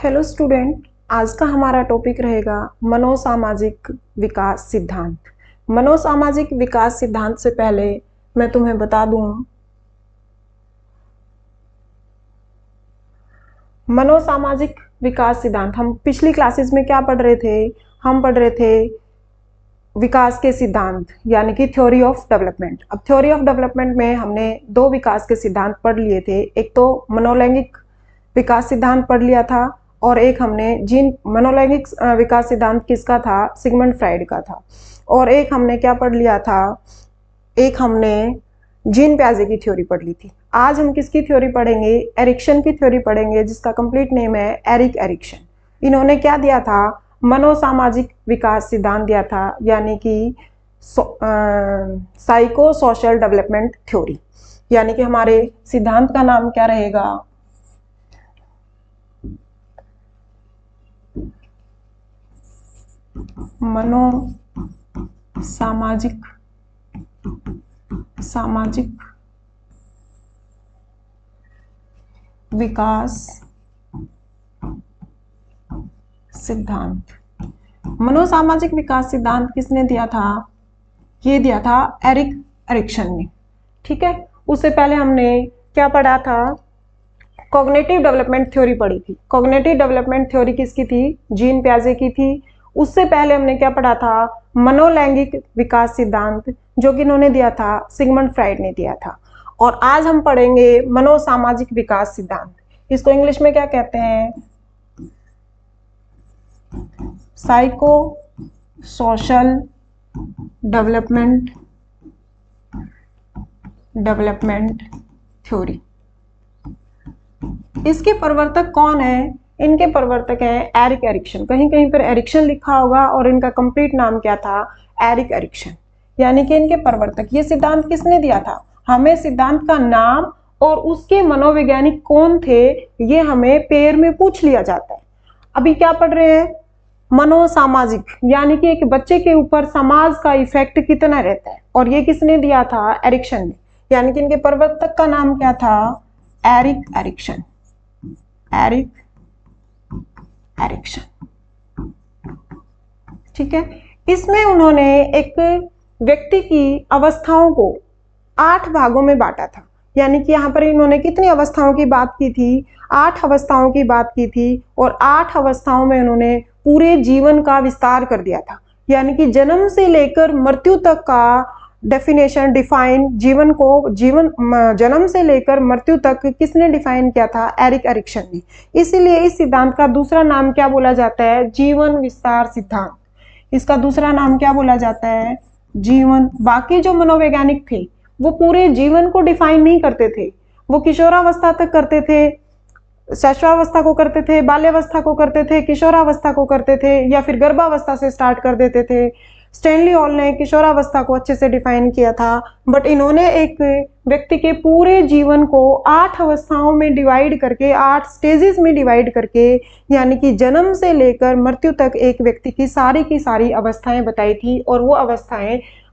Hello student, आज का हमारा टॉपिक रहेगा मनोसामाजिक विकास सिद्धांत। मनोसामाजिक विकास सिद्धांत से पहले मैं तुम्हें बता दूं, मनोसामाजिक विकास सिद्धांत हम पिछली क्लासेस में क्या पढ़ रहे थे। हम पढ़ रहे थे विकास के सिद्धांत यानी कि थ्योरी ऑफ डेवलपमेंट। अब थ्योरी ऑफ डेवलपमेंट में हमने दो विकास के सिद्धांत पढ़ लिए थे। एक तो मनोलैंगिक विकास सिद्धांत पढ़ लिया था और एक हमने जीन मनोलैंगिक विकास सिद्धांत किसका था, सिगमंड फ्राइड का था। और एक हमने क्या पढ़ लिया था, एक हमने जीन प्याजे की थ्योरी पढ़ ली थी। आज हम किसकी थ्योरी पढ़ेंगे, एरिक्सन की थ्योरी पढ़ेंगे, जिसका कंप्लीट नेम है एरिक एरिक्सन। इन्होंने क्या दिया था, मनोसामाजिक विकास सिद्धांत दिया था, यानी कि साइको सोशल डेवलपमेंट थ्योरी। यानी कि हमारे सिद्धांत का नाम क्या रहेगा, मनोसामाजिक विकास सिद्धांत। मनोसामाजिक विकास सिद्धांत किसने दिया था, ये दिया था एरिक एरिक्सन ने। ठीक है, उससे पहले हमने क्या पढ़ा था, कॉग्निटिव डेवलपमेंट थ्योरी पढ़ी थी। कॉग्निटिव डेवलपमेंट थ्योरी किसकी थी, जीन प्याजे की थी। उससे पहले हमने क्या पढ़ा था, मनोलैंगिक विकास सिद्धांत, जो कि इन्होंने दिया था, सिगमंड फ्राइड ने दिया था। और आज हम पढ़ेंगे मनोसामाजिक विकास सिद्धांत। इसको इंग्लिश में क्या कहते हैं, साइको सोशल डेवलपमेंट थ्योरी। इसके प्रवर्तक कौन है, इनके प्रवर्तक हैं एरिक एरिक्सन। कहीं कहीं पर एरिक्सन लिखा होगा और इनका कंप्लीट नाम क्या था, एरिक एरिक्सन। यानी कि इनके प्रवर्तक। ये सिद्धांत किसने दिया था, हमें सिद्धांत का नाम और उसके मनोवैज्ञानिक कौन थे ये हमें पेयर में पूछ लिया जाता है। अभी क्या पढ़ रहे हैं, मनोसामाजिक, यानी कि एक बच्चे के ऊपर समाज का इफेक्ट कितना रहता है, और ये किसने दिया था, एरिक्सन ने। यानी कि इनके प्रवर्तक का नाम क्या था, एरिक एरिक्सन। एरिक एरिक्सन, ठीक है। इसमें उन्होंने एक व्यक्ति की अवस्थाओं को 8 भागों में बांटा था। यानी कि यहाँ पर इन्होंने कितनी अवस्थाओं की बात की थी, 8 अवस्थाओं की बात की थी। और 8 अवस्थाओं में उन्होंने पूरे जीवन का विस्तार कर दिया था। यानी कि जन्म से लेकर मृत्यु तक का डेफिनेशन, डिफाइन जीवन को, जन्म से लेकर मृत्यु तक किसने डिफाइन किया था, एरिक एरिक्सन ने। इसीलिए इस सिद्धांत का दूसरा नाम क्या बोला जाता है, जीवन विस्तार सिद्धांत। इसका दूसरा नाम क्या बोला जाता है, जीवन। बाकी जो मनोवैज्ञानिक थे वो पूरे जीवन को डिफाइन नहीं करते थे, वो किशोरावस्था तक करते थे, शैशवावस्था को करते थे, बाल्यावस्था को करते थे, किशोरावस्था को करते थे, या फिर गर्भावस्था से स्टार्ट कर देते थे। स्टैनली हॉल ने किशोरावस्था को अच्छे से डिफाइन किया था, बट इन्होंने एक व्यक्ति के पूरे जीवन को 8 अवस्थाओं में डिवाइड करके, 8 स्टेजेस में डिवाइड करके, यानी कि जन्म से लेकर मृत्यु तक एक व्यक्ति की सारी अवस्थाएं बताई थी। और वो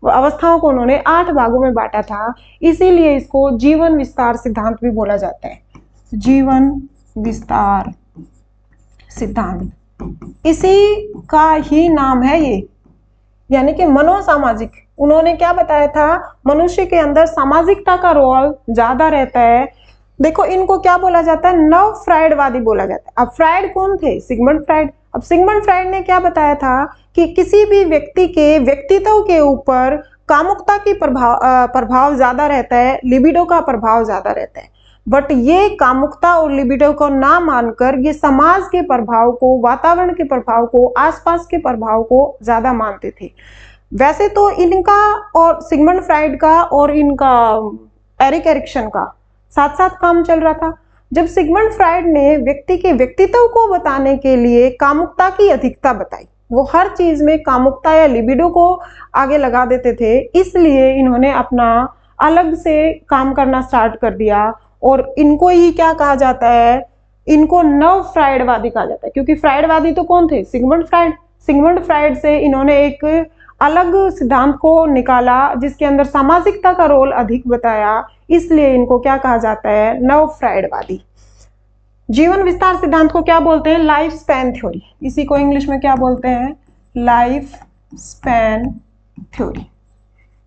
अवस्थाओं को उन्होंने 8 भागों में बांटा था। इसीलिए इसको जीवन विस्तार सिद्धांत भी बोला जाता है, जीवन विस्तार सिद्धांत। इसी का ही नाम है ये, यानी कि मनोसामाजिक। उन्होंने क्या बताया था, मनुष्य के अंदर सामाजिकता का रोल ज्यादा रहता है। देखो, इनको क्या बोला जाता है, नव फ्राइडवादी बोला जाता है। अब फ्राइड कौन थे, सिगमंड फ्राइड। अब सिगमंड फ्राइड ने क्या बताया था कि किसी भी व्यक्ति के व्यक्तित्व के ऊपर कामुकता की प्रभाव ज्यादा रहता है, लिबिडो का प्रभाव ज्यादा रहता है। बट ये कामुकता और लिबिडो को ना मानकर ये समाज के प्रभाव को, वातावरण के प्रभाव को, आसपास के प्रभाव को ज्यादा मानते थे। वैसे तो इनका और सिगमंड फ्राइड का और इनका एरिक एरिक्सन का साथ साथ काम चल रहा था। जब सिगमंड फ्राइड ने व्यक्ति के व्यक्तित्व को बताने के लिए कामुकता की अधिकता बताई, वो हर चीज में कामुकता या लिबिडो को आगे लगा देते थे, इसलिए इन्होंने अपना अलग से काम करना स्टार्ट कर दिया। और इनको ही क्या कहा जाता है, इनको नव फ्राइडवादी कहा जाता है। क्योंकि फ्राइडवादी तो कौन थे, सिगमंड फ्राइड। सिगमंड फ्राइड से इन्होंने एक अलग सिद्धांत को निकाला जिसके अंदर सामाजिकता का रोल अधिक बताया, इसलिए इनको क्या कहा जाता है, नव फ्राइडवादी। जीवन विस्तार सिद्धांत को क्या बोलते हैं? Life span theory. इसी को इंग्लिश में क्या बोलते हैं? Life span theory.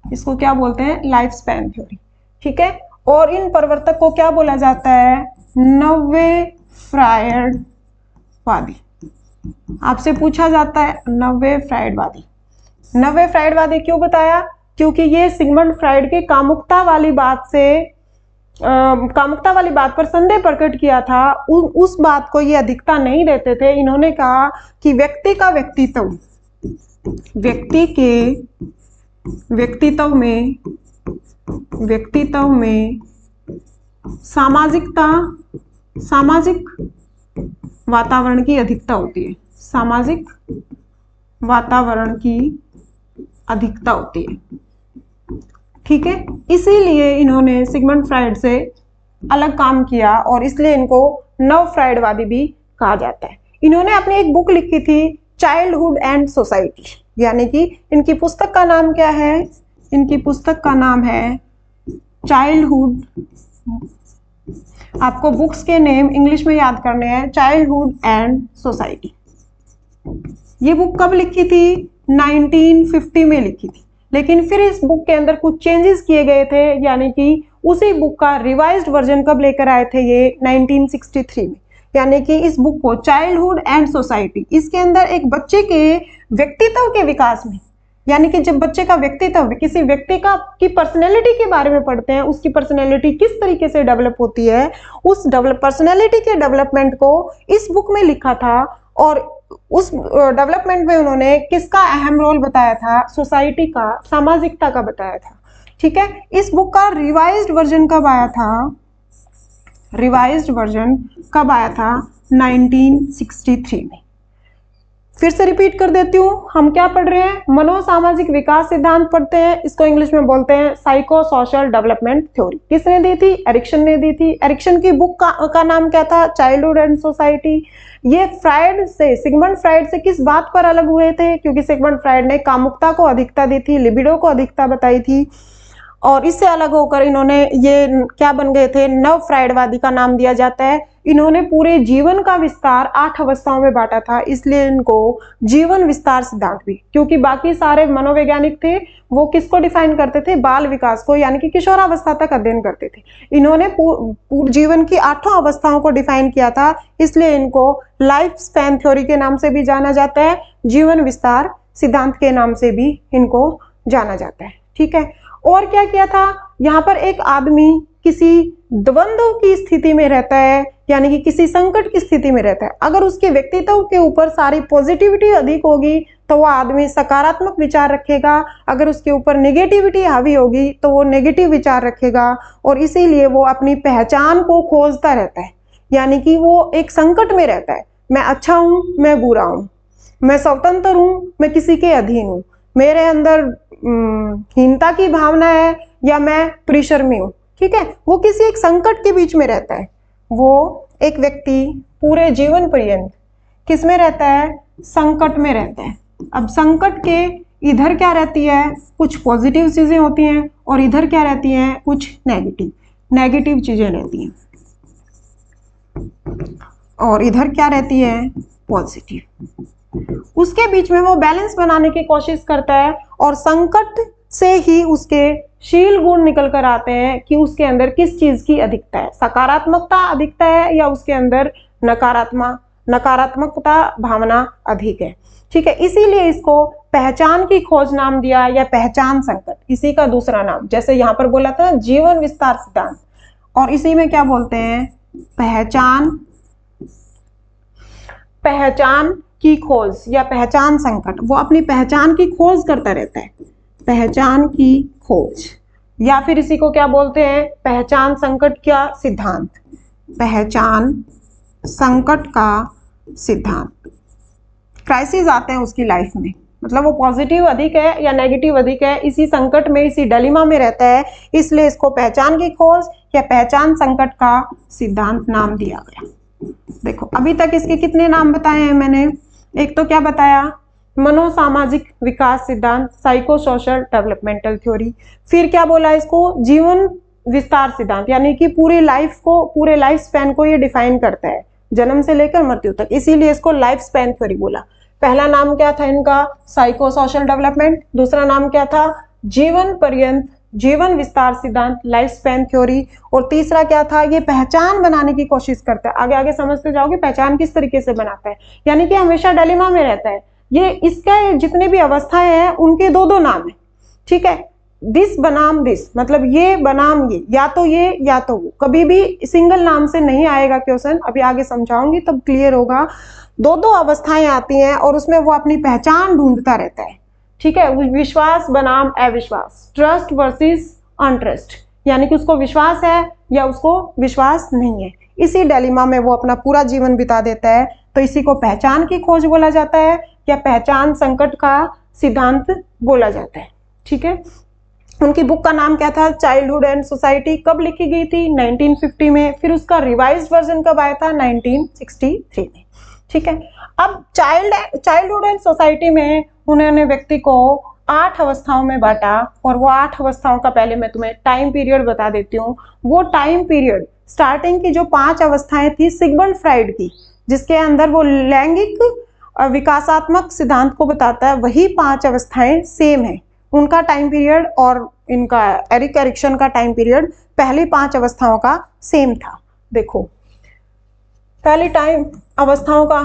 इसको क्या बोलते हैं? Life span theory. ठीक है। और इन प्रवर्तक को क्या बोला जाता है? नव्वे फ्रायडवादी। आपसे पूछा जाता है नव्वे फ्रायडवादी। नव्वे फ्रायडवादी क्यों बताया? क्योंकि ये सिगमंड फ्रायड की कामुकता वाली बात पर संदेह प्रकट किया था। उस बात को ये अधिकता नहीं देते थे। इन्होंने कहा कि व्यक्ति का व्यक्तित्व में सामाजिक वातावरण की अधिकता होती है। सामाजिक वातावरण की अधिकता होती है। ठीक है। इसीलिए इन्होंने सिगमंड फ्रायड से अलग काम किया और इसलिए इनको नव फ्रायडवादी भी कहा जाता है। इन्होंने अपनी एक बुक लिखी थी चाइल्डहुड एंड सोसाइटी, यानी कि इनकी पुस्तक का नाम क्या है? इनकी पुस्तक का नाम है चाइल्डहुड। आपको बुक्स के नेम इंग्लिश में याद करने हैं। Childhood and society. ये बुक कब लिखी थी? 1950 में लिखी थी। लेकिन फिर इस बुक के अंदर कुछ चेंजेस किए गए थे, यानी कि उसी बुक का रिवाइज्ड वर्जन कब लेकर आए थे? ये 1963 में। यानी कि इस बुक को चाइल्डहुड एंड सोसाइटी, इसके अंदर एक बच्चे के व्यक्तित्व के विकास में, यानी कि जब बच्चे का व्यक्तित्व, किसी व्यक्ति की पर्सनैलिटी के बारे में पढ़ते हैं, उसकी पर्सनैलिटी किस तरीके से डेवलप होती है, उस पर्सनैलिटी के डेवलपमेंट को इस बुक में लिखा था। और उस डेवलपमेंट में उन्होंने किसका अहम रोल बताया था? सोसाइटी का, सामाजिकता का बताया था। ठीक है। इस बुक का रिवाइज्ड वर्जन कब आया था? 1963 में। फिर से रिपीट कर देती हूँ, हम क्या पढ़ रहे हैं? मनोसामाजिक विकास सिद्धांत पढ़ते हैं। इसको इंग्लिश में बोलते हैं साइको सोशल डेवलपमेंट थ्योरी। किसने दी थी? एरिक्सन ने दी थी। एरिक्सन की बुक का नाम क्या था? Childhood and society. ये सिगमंड फ्रायड से किस बात पर अलग हुए थे? क्योंकि सिगमंड फ्रायड ने कामुकता को अधिकता दी थी, लिबिडो को अधिकता बताई थी, और इससे अलग होकर इन्होंने ये क्या बन गए थे? नव फ्रायडवादी का नाम दिया जाता है। इन्होंने पूरे जीवन का विस्तार 8 अवस्थाओं में बांटा था, इसलिए इनको जीवन विस्तार सिद्धांत भी। क्योंकि बाकी सारे मनोवैज्ञानिक थे, वो किसको डिफाइन करते थे? बाल विकास को, यानी कि किशोरावस्था तक अध्ययन करते थे। इन्होंने जीवन की 8 अवस्थाओं को डिफाइन किया था, इसलिए इनको लाइफ स्पैन थ्योरी के नाम से भी जाना जाता है, जीवन विस्तार सिद्धांत के नाम से भी इनको जाना जाता है। ठीक है। और क्या किया था? यहाँ पर एक आदमी किसी द्वंद्व की स्थिति में रहता है, यानी कि किसी संकट की स्थिति में रहता है। अगर उसके व्यक्तित्व के ऊपर सारी पॉजिटिविटी अधिक होगी तो वह आदमी सकारात्मक विचार रखेगा। अगर उसके ऊपर नेगेटिविटी हावी होगी तो वो नेगेटिव विचार रखेगा, और इसीलिए वो अपनी पहचान को खोजता रहता है, यानी कि वो एक संकट में रहता है। मैं अच्छा हूं, मैं बुरा हूं, मैं स्वतंत्र हूं, मैं किसी के अधीन हूं, मेरे अंदर हीनता की भावना है, या मैं प्रेशर में हूं। ठीक है। वो किसी एक संकट के बीच में रहता है। वो एक व्यक्ति पूरे जीवन पर्यंत किस में रहता है? संकट में रहता है। अब संकट के इधर क्या रहती है? कुछ पॉजिटिव चीजें होती हैं, और इधर क्या रहती हैं? कुछ नेगेटिव चीजें रहती हैं, और इधर क्या रहती है? पॉजिटिव। उसके बीच में वो बैलेंस बनाने की कोशिश करता है, और संकट से ही उसके शील गुण निकल कर आते हैं कि उसके अंदर किस चीज की अधिकता है, सकारात्मकता अधिकता है, या उसके अंदर नकारात्मकता भावना अधिक है। ठीक है। इसीलिए इसको पहचान की खोज नाम दिया, या पहचान संकट, इसी का दूसरा नाम। जैसे यहाँ पर बोला था जीवन विस्तार सिद्धांत, और इसी में क्या बोलते हैं? पहचान की खोज या पहचान संकट। वो अपनी पहचान की खोज करता रहता है, पहचान की खोज, या फिर इसी को क्या बोलते हैं? पहचान संकट का सिद्धांत, पहचान संकट का सिद्धांत। क्राइसिस आते हैं उसकी लाइफ में, मतलब वो पॉजिटिव अधिक है या नेगेटिव अधिक है, इसी संकट में, इसी डिलेमा में रहता है, इसलिए इसको पहचान की खोज या पहचान संकट का सिद्धांत नाम दिया गया। देखो अभी तक इसके कितने नाम बताए हैं मैंने? एक तो क्या बताया? मनोसामाजिक विकास सिद्धांत, साइको सोशल डेवलपमेंटल थ्योरी। फिर क्या बोला इसको? जीवन विस्तार सिद्धांत, यानी कि पूरे लाइफ स्पैन को ये डिफाइन करता है। जन्म से लेकर मृत्यु तक, इसीलिए इसको लाइफ स्पैन थ्योरी बोला। पहला नाम क्या था इनका? Psycho social development. दूसरा नाम क्या था? जीवन पर्यंत जीवन विस्तार सिद्धांत, लाइफ स्पैन थ्योरी। और तीसरा क्या था? ये पहचान बनाने की कोशिश करता है। आगे आगे समझते जाओगे पहचान किस तरीके से बनाता है, यानी कि हमेशा डिलेमा में रहता है। ये इसका जितने भी अवस्थाएं हैं उनके दो दो नाम है, ठीक है। दिस बनाम दिस, मतलब ये बनाम ये, या तो ये या तो वो, कभी भी सिंगल नाम से नहीं आएगा क्वेश्चन। अभी आगे समझाऊंगी तब क्लियर होगा। दो दो अवस्थाएं आती हैं और उसमें वो अपनी पहचान ढूंढता रहता है, ठीक है। विश्वास बनाम अविश्वास, ट्रस्ट वर्सेस अनट्रस्ट, यानी कि उसको विश्वास है या उसको विश्वास नहीं है। इसी डिलेमा में वो अपना पूरा जीवन बिता देता है। तो इसी को पहचान की खोज बोला जाता है या पहचान संकट का सिद्धांत बोला जाता है, ठीक है। उनकी बुक का नाम क्या था? Childhood and society. कब लिखी गई थी? 1950 में। फिर उसका रिवाइज्ड वर्जन कब आया था? 1963 में, ठीक है। अब चाइल्डहुड एंड सोसाइटी में उन्होंने व्यक्ति को 8 अवस्थाओं में बांटा, और वो 8 अवस्थाओं का पहले मैं तुम्हें टाइम पीरियड बता देती हूँ। वो टाइम पीरियड स्टार्टिंग की जो 5 अवस्थाएं थी सिगमंड फ्राइड की, जिसके अंदर वो लैंगिक विकासात्मक सिद्धांत को बताता है, वही 5 अवस्थाएं सेम है। उनका टाइम पीरियड और इनका एरिक एरिक्सन का टाइम पीरियड पहली 5 अवस्थाओं का सेम था। देखो पहली टाइम अवस्थाओं का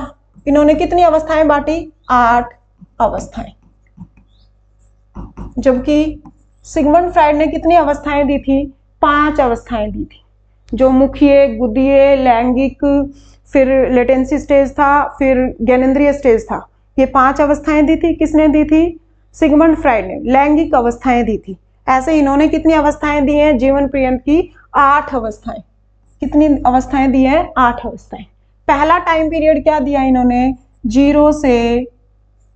इन्होंने कितनी अवस्थाएं बांटी? 8 अवस्थाएं। जबकि सिगमंड फ्राइड ने कितनी अवस्थाएं दी थी? 5 अवस्थाएं दी थी, जो मुखीय, गुदीय, लैंगिक, फिर लेटेंसी स्टेज था, फिर ज्ञानेंद्रिय स्टेज था। ये 5 अवस्थाएं दी थी। किसने दी थी? सिगमंड फ्राइड ने लैंगिक अवस्थाएं दी थी। ऐसे इन्होंने कितनी अवस्थाएं दी हैं? जीवन पर्यंत की 8 अवस्थाएं। कितनी अवस्थाएं दी हैं? 8 अवस्थाएं। पहला टाइम पीरियड क्या दिया इन्होंने? 0 से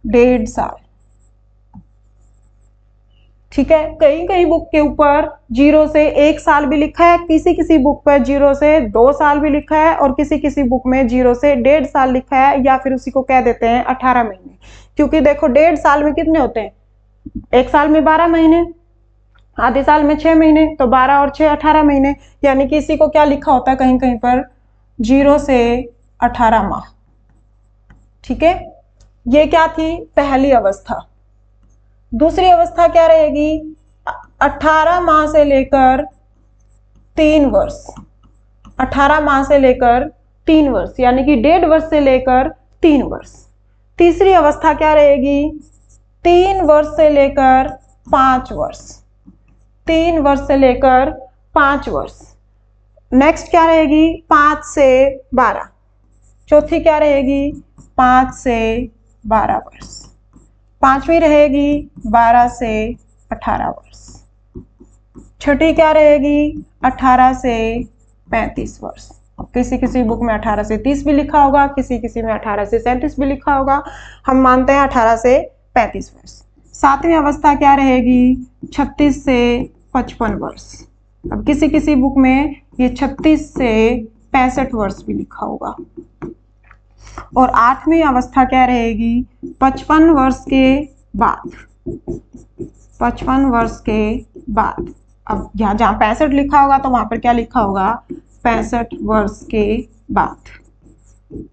1.5 साल, ठीक है। कई कई बुक के ऊपर 0 से 1 साल भी लिखा है, किसी किसी बुक पर 0 से 2 साल भी लिखा है, और किसी किसी बुक में 0 से 1.5 साल लिखा है, या फिर उसी को कह देते हैं 18 महीने। क्योंकि देखो 1.5 साल में कितने होते हैं? 1 साल में 12 महीने, आधे साल में 6 महीने, तो 12 और 6 18 महीने। यानी कि इसी को क्या लिखा होता है कहीं कहीं पर? 0 से 18 माह, ठीक है। ये क्या थी? पहली अवस्था। दूसरी अवस्था क्या रहेगी? 18 माह से लेकर 3 वर्ष, 18 माह से लेकर 3 वर्ष, यानी कि 1.5 वर्ष से लेकर 3 वर्ष। तीसरी अवस्था क्या रहेगी? 3 वर्ष से लेकर 5 वर्ष, 3 वर्ष से लेकर 5 वर्ष। नेक्स्ट क्या रहेगी? 5 से 12। चौथी क्या रहेगी? 5 से 12 वर्ष। पांचवी रहेगी 12 से 18 वर्ष। छठी क्या रहेगी? 18 से 35 वर्ष। किसी किसी बुक में 18 से 30 भी लिखा होगा, किसी किसी में 18 से 37 भी लिखा होगा। हम मानते हैं 18 से 35 वर्ष। सातवीं अवस्था क्या रहेगी? 36 से 55 वर्ष। अब किसी किसी बुक में ये 36 से 65 वर्ष भी लिखा होगा। और आठवीं अवस्था क्या रहेगी? 55 वर्ष के बाद, 55 वर्ष के बाद। अब यहाँ जहाँ 65 लिखा होगा तो वहां पर क्या लिखा होगा? 65 वर्ष के बाद,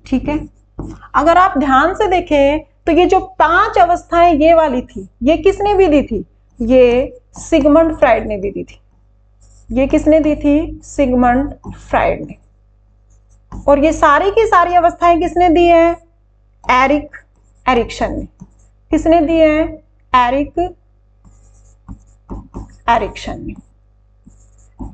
ठीक है। अगर आप ध्यान से देखें तो ये जो 5 अवस्थाएं ये वाली थी, ये किसने भी दी थी? ये सिगमंड फ्राइड ने भी दी थी। ये किसने दी थी? सिगमंड फ्राइड ने। और ये सारी की सारी अवस्थाएं किसने दी हैं? एरिक एरिक्सन ने। किसने दी हैं? एरिक एरिक्सन ने।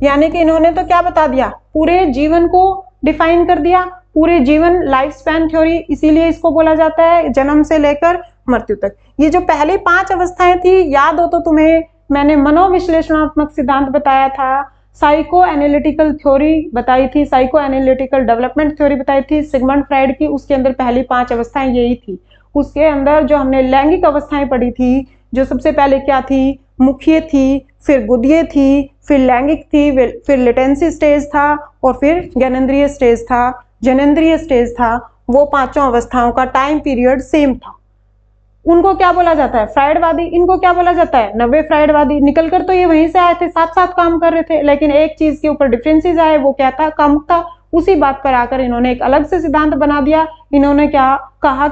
यानी कि इन्होंने तो क्या बता दिया? पूरे जीवन को डिफाइन कर दिया, पूरे जीवन, लाइफ स्पैन थ्योरी, इसीलिए इसको बोला जाता है जन्म से लेकर मृत्यु तक। ये जो पहली 5 अवस्थाएं थी, याद हो तो तुम्हें मैंने मनोविश्लेषणात्मक सिद्धांत बताया था, साइको एनालिटिकल थ्योरी बताई थी, साइको एनालिटिकल डेवलपमेंट थ्योरी बताई थी सिगमंड फ्राइड की। उसके अंदर पहली 5 अवस्थाएं यही थी। उसके अंदर जो हमने लैंगिक अवस्थाएं पढ़ी थी, जो सबसे पहले क्या थी? मुखीय थी, फिर गुदीय थी, फिर लैंगिक थी, फिर लेटेंसी स्टेज था, और फिर ज्ञानेंद्रिय स्टेज था, जनेंद्रिय स्टेज था। वो 5 अवस्थाओं का टाइम पीरियड सेम था। उनको क्या बोला जाता है? फ्राइडवादी। इनको क्या बोला जाता है? नवे फ्राइडवादी। निकल कर तो ये वहीं से आए थे, साथ साथ काम कर रहे थे, लेकिन एक चीज के ऊपर डिफरेंसेस आए, वो क्या था? कामुकता। उसी बात पर आकर इन्होंने एक अलग से सिद्धांत बना दिया। इन्होंने क्या कहा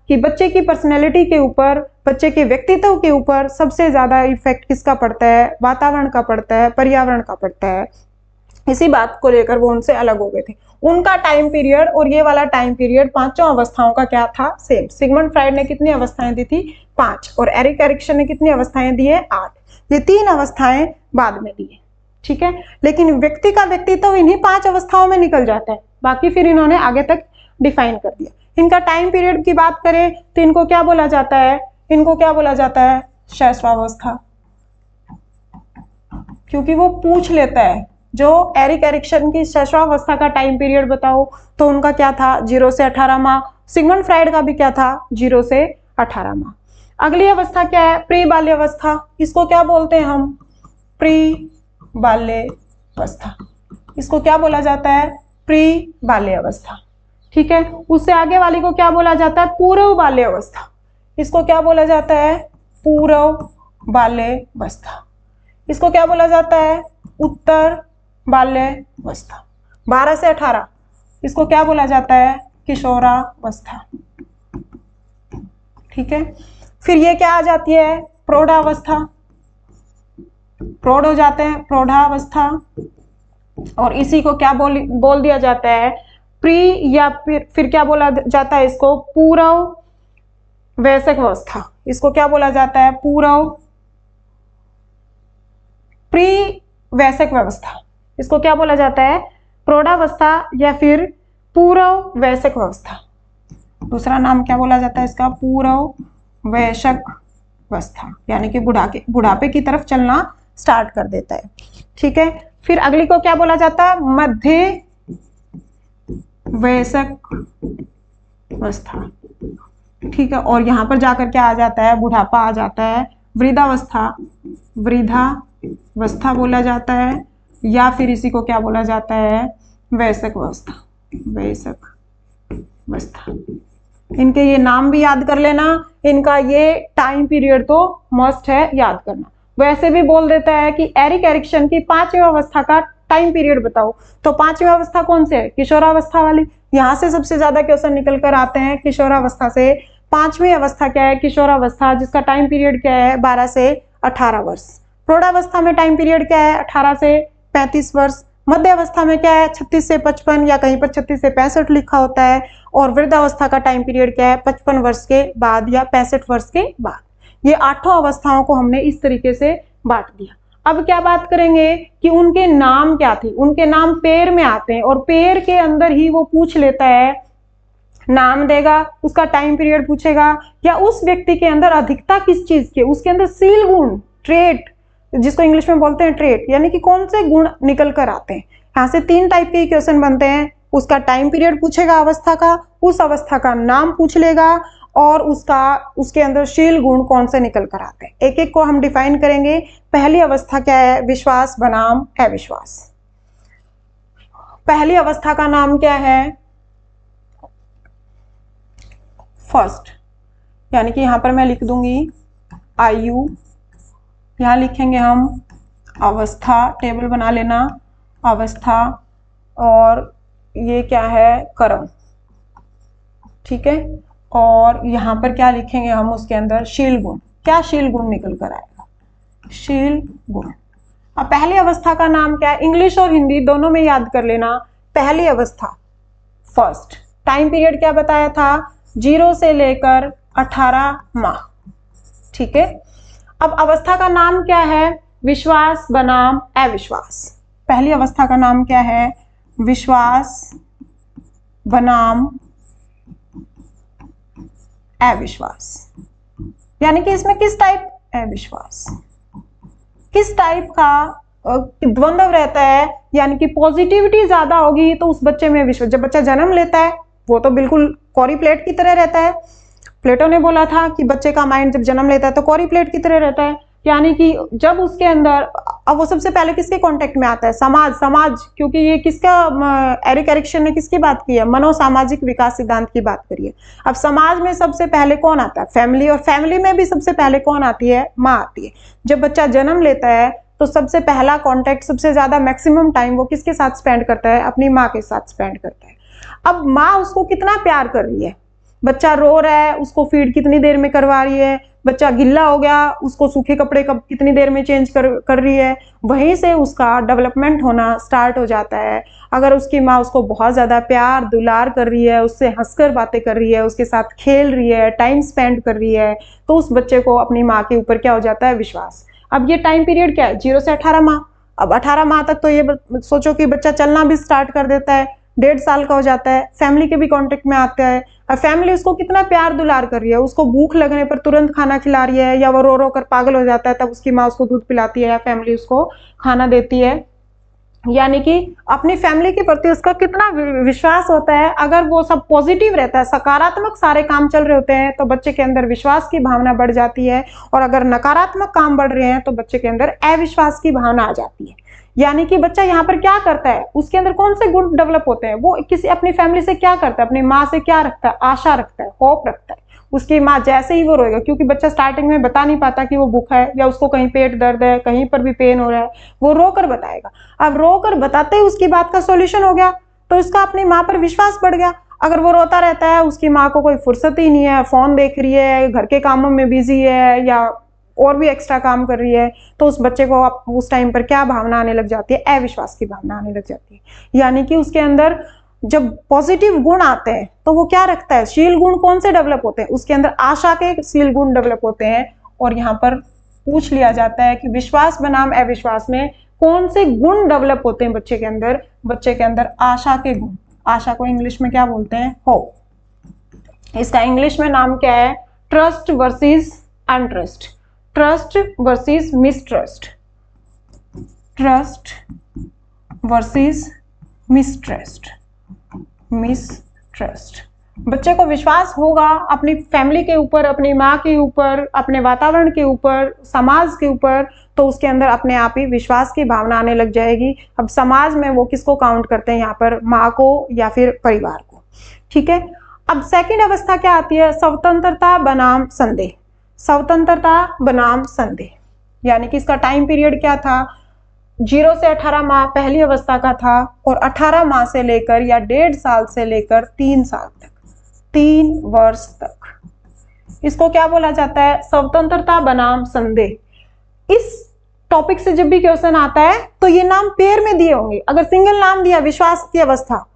कि बच्चे की पर्सनैलिटी के ऊपर, बच्चे के व्यक्तित्व के ऊपर सबसे ज्यादा इफेक्ट किसका पड़ता है? वातावरण का पड़ता है, पर्यावरण का पड़ता है। इसी बात को लेकर वो उनसे अलग हो गए थे। उनका टाइम पीरियड और ये वाला टाइम पीरियड पांचों अवस्थाओं का क्या था? सेम। सिगमंड फ्राइड ने कितनी अवस्थाएं दी थी? 5। और एरिक एरिक्सन ने कितनी अवस्थाएं दी है? 8। ये 3 अवस्थाएं बाद में दी है, ठीक है। लेकिन व्यक्ति का व्यक्तित्व इन्हीं 5 अवस्थाओं में निकल जाता है, बाकी फिर इन्होंने आगे तक डिफाइन कर दिया। इनका टाइम पीरियड की बात करें तो इनको क्या बोला जाता है? इनको क्या बोला जाता है? शैशवावस्था, क्योंकि वो पूछ लेता है। जो एरिक एरिक्सन की शैशवावस्था का टाइम पीरियड बताओ तो उनका क्या था? 0 से 18 माह। सिगमंड फ्राइड का भी क्या था? 0 से 18 माह। अगली अवस्था क्या है? प्री बाल्यावस्था। इसको क्या बोलते हैं हम? प्री बाल्यावस्था। इसको क्या बोला जाता है? प्री बाल्यावस्था, ठीक है। उससे आगे वाली को क्या बोला जाता है? पूर्व बाल्यावस्था। इसको क्या बोला जाता है? पूर्व बाल्यावस्था। इसको क्या बोला जाता है? उत्तर बाल्यावस्था। 12 से 18 इसको क्या बोला जाता है? किशोरावस्था, ठीक है। फिर ये क्या आ जाती है? प्रौढ़ावस्था। प्रौढ़ हो जाते हैं, प्रौढ़ावस्था। और इसी को क्या बोल दिया जाता है? प्री, या फिर क्या बोला जाता है इसको? पूर्व वयस्क अवस्था। इसको क्या बोला जाता है? पूर्व प्री वयस्क अवस्था। इसको क्या बोला जाता है? प्रौढ़ावस्था या फिर पूर्व वयस्क अवस्था। दूसरा नाम क्या बोला जाता है इसका? पूर्व वयस्क अवस्था, यानी कि बुढ़ापे की तरफ चलना स्टार्ट कर देता है, ठीक है। फिर अगली को क्या बोला जाता है? मध्य वयस्क अवस्था, ठीक है। और यहां पर जाकर क्या आ जाता है? बुढ़ापा आ जाता है। वृद्धावस्था, वृद्धावस्था बोला जाता है, या फिर इसी को क्या बोला जाता है? वयस्क अवस्था, वयस्क अवस्था। इनके ये नाम भी याद कर लेना, इनका ये टाइम पीरियड तो मस्ट है याद करना। वैसे भी बोल देता है कि एरिक एरिक्सन की 5वीं अवस्था का टाइम पीरियड बताओ, तो 5वीं अवस्था कौन से है? किशोरावस्था वाली। यहां से सबसे ज्यादा क्वेश्चन निकल कर आते हैं किशोरावस्था से। 5वीं अवस्था क्या है? किशोरावस्था, जिसका टाइम पीरियड क्या है? 12 से 18 वर्ष। प्रौढ़ावस्था में टाइम पीरियड क्या है? 18 से 35 वर्ष। मध्य अवस्था में क्या है? 36 से 55, या कहीं पर 36 से 65 लिखा होता है। और वृद्धावस्था का टाइम पीरियड क्या है? 55 वर्ष के बाद या 65 वर्ष के बाद। ये 8 अवस्थाओं को हमने इस तरीके से बांट दिया। अब क्या बात करेंगे कि उनके नाम क्या थे? उनके नाम पेयर में आते हैं, और पेयर के अंदर ही वो पूछ लेता है, नाम देगा, उसका टाइम पीरियड पूछेगा, या उस व्यक्ति के अंदर अधिकता किस चीज की, उसके अंदर शील गुण, ट्रेट, जिसको इंग्लिश में बोलते हैं ट्रेट, यानी कि कौन से गुण निकल कर आते हैं। यहाँ से 3 टाइप के क्वेश्चन बनते हैं। उसका टाइम पीरियड पूछेगा अवस्था का, उस अवस्था का नाम पूछ लेगा, और उसके अंदर शील गुण कौन से निकल कर आते हैं। एक एक को हम डिफाइन करेंगे। पहली अवस्था क्या है? विश्वास बनाम अविश्वास। पहली अवस्था का नाम क्या है? फर्स्ट, यानी कि यहां पर मैं लिख दूंगी आयु, यहां लिखेंगे हम अवस्था, टेबल बना लेना, अवस्था, और ये क्या है? कर्म, ठीक है। और यहां पर क्या लिखेंगे हम? उसके अंदर शील गुण। क्या शील गुण निकल कर आएगा? शील गुण। अब पहली अवस्था का नाम क्या है? इंग्लिश और हिंदी दोनों में याद कर लेना। पहली अवस्था फर्स्ट, टाइम पीरियड क्या बताया था? 0 से लेकर 18 माह, ठीक है। अब अवस्था का नाम क्या है? विश्वास बनाम अविश्वास। पहली अवस्था का नाम क्या है? विश्वास बनाम अविश्वास। यानी कि इसमें किस टाइप? अविश्वास। किस टाइप का द्वंद्व रहता है? यानी कि पॉजिटिविटी ज्यादा होगी तो उस बच्चे में विश्वास। जब बच्चा जन्म लेता है वो तो बिल्कुल कोरी प्लेट की तरह रहता है। प्लेटो ने बोला था कि बच्चे का माइंड जब जन्म लेता है तो कोरी प्लेट की तरह रहता है, यानी कि जब उसके अंदर, अब वो सबसे पहले किसके कांटेक्ट में आता है? समाज, क्योंकि ये किसका, एरिक एरिक्सन ने किसकी बात की है? मनोसामाजिक विकास सिद्धांत की बात करी है। अब समाज में सबसे पहले कौन आता है? फैमिली। और फैमिली में भी सबसे पहले कौन आती है? माँ आती है। जब बच्चा जन्म लेता है तो सबसे पहला कांटेक्ट, सबसे ज्यादा मैक्सिमम टाइम वो किसके साथ स्पेंड करता है? अपनी माँ के साथ स्पेंड करता है। अब माँ उसको कितना प्यार कर रही है, बच्चा रो रहा है उसको फीड कितनी देर में करवा रही है, बच्चा गिल्ला हो गया उसको सूखे कपड़े कब कितनी देर में चेंज कर रही है, वहीं से उसका डेवलपमेंट होना स्टार्ट हो जाता है। अगर उसकी माँ उसको बहुत ज़्यादा प्यार दुलार कर रही है, उससे हंसकर बातें कर रही है, उसके साथ खेल रही है, टाइम स्पेंड कर रही है, तो उस बच्चे को अपनी माँ के ऊपर क्या हो जाता है? विश्वास। अब ये टाइम पीरियड क्या है? 0 से 18 माह। अब 18 माह तक तो ये सोचो कि बच्चा चलना भी स्टार्ट कर देता है, 1.5 साल का हो जाता है, फैमिली के भी कांटेक्ट में आता है। अब फैमिली उसको कितना प्यार दुलार कर रही है, उसको भूख लगने पर तुरंत खाना खिला रही है, या वो रो रो कर पागल हो जाता है तब उसकी माँ उसको दूध पिलाती है या फैमिली उसको खाना देती है। यानी कि अपनी फैमिली के प्रति उसका कितना विश्वास होता है। अगर वो सब पॉजिटिव रहता है, सकारात्मक सारे काम चल रहे होते हैं, तो बच्चे के अंदर विश्वास की भावना बढ़ जाती है, और अगर नकारात्मक काम बढ़ रहे हैं तो बच्चे के अंदर अविश्वास की भावना आ जाती है। यानी कि बच्चा यहाँ पर क्या करता है, उसके अंदर कौन से गुण डेवलप होते हैं? वो किसी अपनी फैमिली से क्या करता है? अपनी माँ से क्या रखता है? आशा रखता है, होप रखता है। उसकी माँ जैसे ही वो रोएगा, क्योंकि बच्चा स्टार्टिंग में बता नहीं पाता कि वो भूखा है या उसको कहीं पेट दर्द है, कहीं पर भी पेन हो रहा है, वो रो कर बताएगा। अब रो कर बताते ही उसकी बात का सॉल्यूशन हो गया, तो उसका अपनी माँ पर विश्वास बढ़ गया। अगर वो रोता रहता है, उसकी माँ को कोई फुर्सत ही नहीं है, फोन देख रही है, घर के कामों में बिजी है, या और भी एक्स्ट्रा काम कर रही है, तो उस बच्चे को उस टाइम पर क्या भावना आने लग जाती है? अविश्वास की भावना आने लग जाती है। यानी कि उसके अंदर जब पॉजिटिव गुण आते हैं तो वो क्या रखता है? शील गुण कौन से डेवलप होते हैं? उसके अंदर आशा के शील गुण डेवलप होते हैं। और यहाँ पर पूछ लिया जाता है कि विश्वास बनाम अविश्वास में कौन से गुण डेवलप होते हैं बच्चे के अंदर? बच्चे के अंदर आशा के गुण। आशा को इंग्लिश में क्या बोलते हैं? होप। इसका इंग्लिश में नाम क्या है? Trust versus untrust, trust versus mistrust, trust versus mistrust, mistrust. बच्चे को विश्वास होगा अपनी फैमिली के ऊपर, अपनी माँ के ऊपर, अपने वातावरण के ऊपर, समाज के ऊपर, तो उसके अंदर अपने आप ही विश्वास की भावना आने लग जाएगी। अब समाज में वो किसको काउंट करते हैं यहाँ पर? माँ को या फिर परिवार को। ठीक है। अब सेकंड अवस्था क्या आती है? स्वतंत्रता बनाम संदेह। स्वतंत्रता बनाम संदेह, यानी कि इसका टाइम पीरियड क्या था? 0 से 18 माह पहली अवस्था का था, और 18 माह से लेकर या 1.5 साल से लेकर 3 साल तक, 3 वर्ष तक, इसको क्या बोला जाता है? स्वतंत्रता बनाम संदेह। इस टॉपिक से जब भी क्वेश्चन आता है तो ये नाम पेयर में दिए होंगे। अगर सिंगल नाम दिया विश्वास की अवस्था,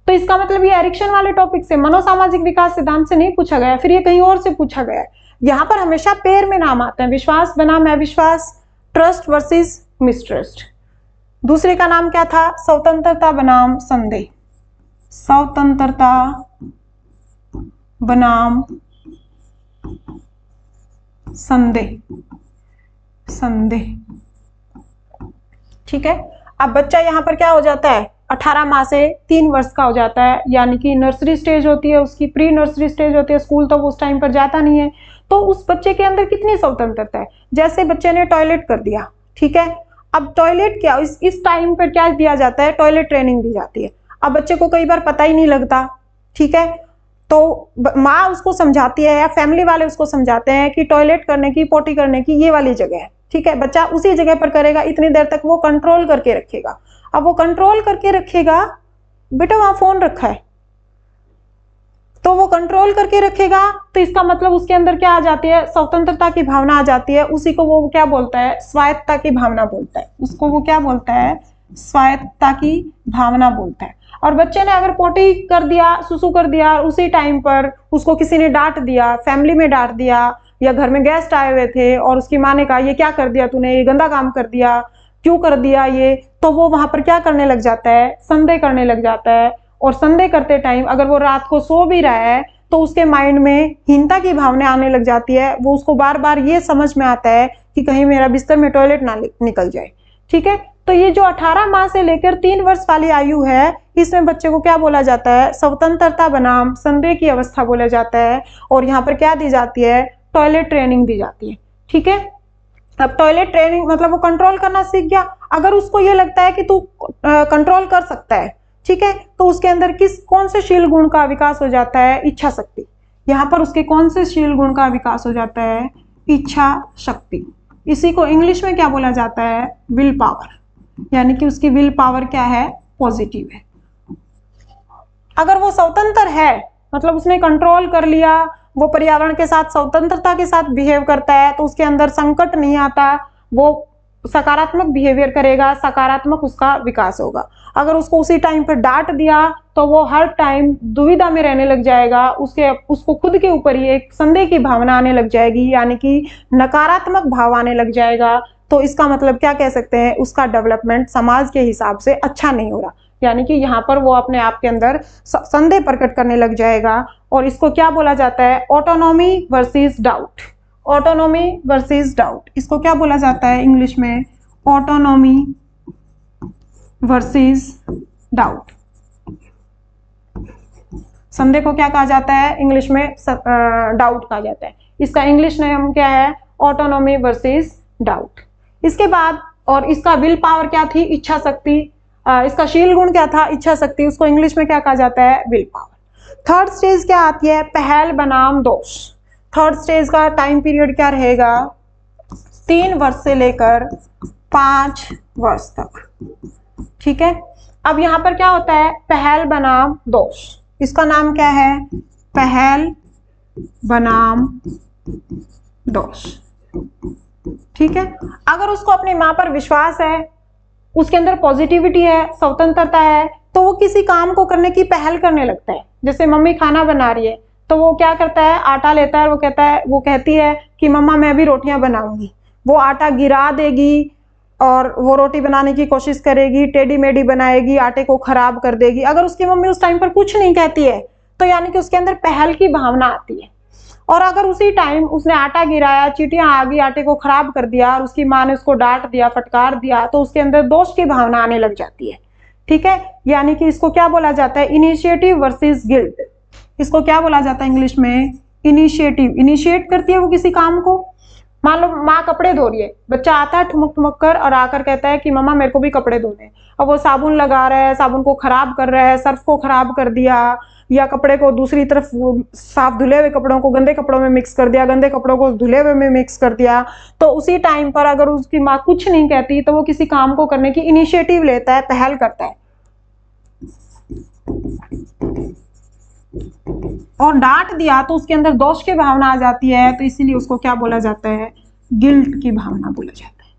तो इसका मतलब ये एरिक्सन वाले टॉपिक से, मनोसामाजिक विकास सिद्धांत से नहीं पूछा गया, फिर ये कहीं और से पूछा गया है। यहाँ पर हमेशा पेयर में नाम आते हैं, विश्वास बनाम अविश्वास, ट्रस्ट वर्सेस मिसट्रस्ट। दूसरे का नाम क्या था? स्वतंत्रता बनाम संदेह, स्वतंत्रता बनाम संदेह, संदेह। ठीक है। अब बच्चा यहाँ पर क्या हो जाता है? 18 माह से 3 वर्ष का हो जाता है, यानी कि नर्सरी स्टेज होती है उसकी, प्री नर्सरी स्टेज होती है, स्कूल तो वो उस टाइम पर जाता नहीं है। तो उस बच्चे के अंदर कितनी स्वतंत्रता है? जैसे बच्चे ने टॉयलेट कर दिया, ठीक है, अब टॉयलेट क्या इस टाइम पर क्या दिया जाता है? टॉयलेट ट्रेनिंग दी जाती है। अब बच्चे को कई बार पता ही नहीं लगता, ठीक है, तो माँ उसको समझाती है या फैमिली वाले उसको समझाते हैं कि टॉयलेट करने की, पोटी करने की ये वाली जगह है, ठीक है, बच्चा उसी जगह पर करेगा, इतनी देर तक वो कंट्रोल करके रखेगा। अब वो कंट्रोल करके रखेगा, बेटा वहां फोन रखा है, तो वो कंट्रोल करके रखेगा, तो इसका मतलब उसके अंदर क्या आ जाती है? स्वतंत्रता की भावना आ जाती है। उसी को वो क्या बोलता है? स्वायत्तता की भावना बोलता है। उसको वो क्या बोलता है? स्वायत्तता की भावना बोलता है। और बच्चे ने अगर पोटी कर दिया, सुसु कर दिया, उसी टाइम पर उसको किसी ने डांट दिया, फैमिली में डांट दिया, या घर में गेस्ट आए हुए थे और उसकी माँ ने कहा ये क्या कर दिया तूने, ये गंदा काम कर दिया, क्यों कर दिया ये, तो वो वहां पर क्या करने लग जाता है? संदेह करने लग जाता है। और संदेह करते टाइम अगर वो रात को सो भी रहा है तो उसके माइंड में हीनता की भावना आने लग जाती है। वो उसको बार बार ये समझ में आता है कि कहीं मेरा बिस्तर में टॉयलेट ना निकल जाए। ठीक है, तो ये जो 18 माह से लेकर 3 वर्ष वाली आयु है, इसमें बच्चे को क्या बोला जाता है? स्वतंत्रता बनाम संदेह की अवस्था बोला जाता है। और यहाँ पर क्या दी जाती है? टॉयलेट ट्रेनिंग दी जाती है। ठीक है, अब टॉयलेट ट्रेनिंग मतलब वो कंट्रोल करना सीख गया। अगर उसको ये लगता है कि तू कंट्रोल कर सकता है, ठीक है, तो उसके अंदर कौन से शील गुण का विकास हो जाता है? इच्छा शक्ति। यहाँ पर उसके कौन से शील गुण का विकास हो जाता है? इच्छा शक्ति। इसी को इंग्लिश में क्या बोला जाता है, विल पावर, यानी कि उसकी विल पावर क्या है, पॉजिटिव है। अगर वो स्वतंत्र है, मतलब उसने कंट्रोल कर लिया, वो पर्यावरण के साथ स्वतंत्रता के साथ बिहेव करता है, तो उसके अंदर संकट नहीं आता, वो सकारात्मक बिहेवियर करेगा, सकारात्मक उसका विकास होगा। अगर उसको उसी टाइम पर डांट दिया तो वो हर टाइम दुविधा में रहने लग जाएगा, उसको खुद के ऊपर ही एक संदेह की भावना आने लग जाएगी, यानी कि नकारात्मक भाव आने लग जाएगा। तो इसका मतलब क्या कह सकते हैं, उसका डेवलपमेंट समाज के हिसाब से अच्छा नहीं हो रहा, यानी कि यहाँ पर वो अपने आप के अंदर संदेह प्रकट करने लग जाएगा। और इसको क्या बोला जाता है, autonomy versus doubt. Autonomy versus doubt, इसको क्या बोला जाता है इंग्लिश में, ऑटोनॉमी वर्सेस डाउट। संदेह को क्या कहा जाता है इंग्लिश में, डाउट कहा जाता है। इसका इंग्लिश नेम क्या है, ऑटोनॉमी वर्सेस डाउट। इसके बाद, और इसका विल पावर क्या थी, इच्छा शक्ति, इसका शील गुण क्या था, इच्छा शक्ति, उसको इंग्लिश में क्या कहा जाता है, विल पावर। थर्ड स्टेज क्या आती है, पहल बनाम दोष। थर्ड स्टेज का टाइम पीरियड क्या रहेगा, 3 वर्ष से लेकर 5 वर्ष तक, ठीक है। अब यहां पर क्या होता है, पहल बनाम दोष, इसका नाम क्या है, पहल बनाम दोष, ठीक है। अगर उसको अपनी मां पर विश्वास है, उसके अंदर पॉजिटिविटी है, स्वतंत्रता है, तो वो किसी काम को करने की पहल करने लगता है। जैसे मम्मी खाना बना रही है तो वो क्या करता है, आटा लेता है, वो कहती है कि मम्मा मैं भी रोटियां बनाऊंगी। वो आटा गिरा देगी और वो रोटी बनाने की कोशिश करेगी, टेढ़ी मेढ़ी बनाएगी, आटे को खराब कर देगी। अगर उसकी मम्मी उस टाइम पर कुछ नहीं कहती है तो यानी कि उसके अंदर पहल की भावना आती है। और अगर उसी टाइम उसने आटा गिराया, चींटियां आ गई, आटे को खराब कर दिया और उसकी माँ ने उसको डांट दिया, फटकार दिया, तो उसके अंदर दोष की भावना आने लग जाती है, ठीक है। यानी कि इसको क्या बोला जाता है, इनिशिएटिव वर्सेस गिल्ट। इसको क्या बोला जाता है इंग्लिश में, इनिशिएटिव। इनिशिएट करती है वो किसी काम को। मान लो माँ कपड़े धो रही है, बच्चा आता है ठुमक ठुमक कर और आकर कहता है कि मम्मा मेरे को भी कपड़े धोने हैं। अब वो साबुन लगा रहा है, साबुन को खराब कर रहा है, सर्फ को खराब कर दिया, या कपड़े को दूसरी तरफ साफ धुले हुए कपड़ों को गंदे कपड़ों में मिक्स कर दिया, गंदे कपड़ों को धुले हुए में मिक्स कर दिया। तो उसी टाइम पर अगर उसकी माँ कुछ नहीं कहती तो वो किसी काम को करने की इनिशिएटिव लेता है, पहल करता है। और डांट दिया तो उसके अंदर दोष की भावना आ जाती है, तो इसीलिए उसको क्या बोला जाता है, गिल्ट की भावना बोला जाता है,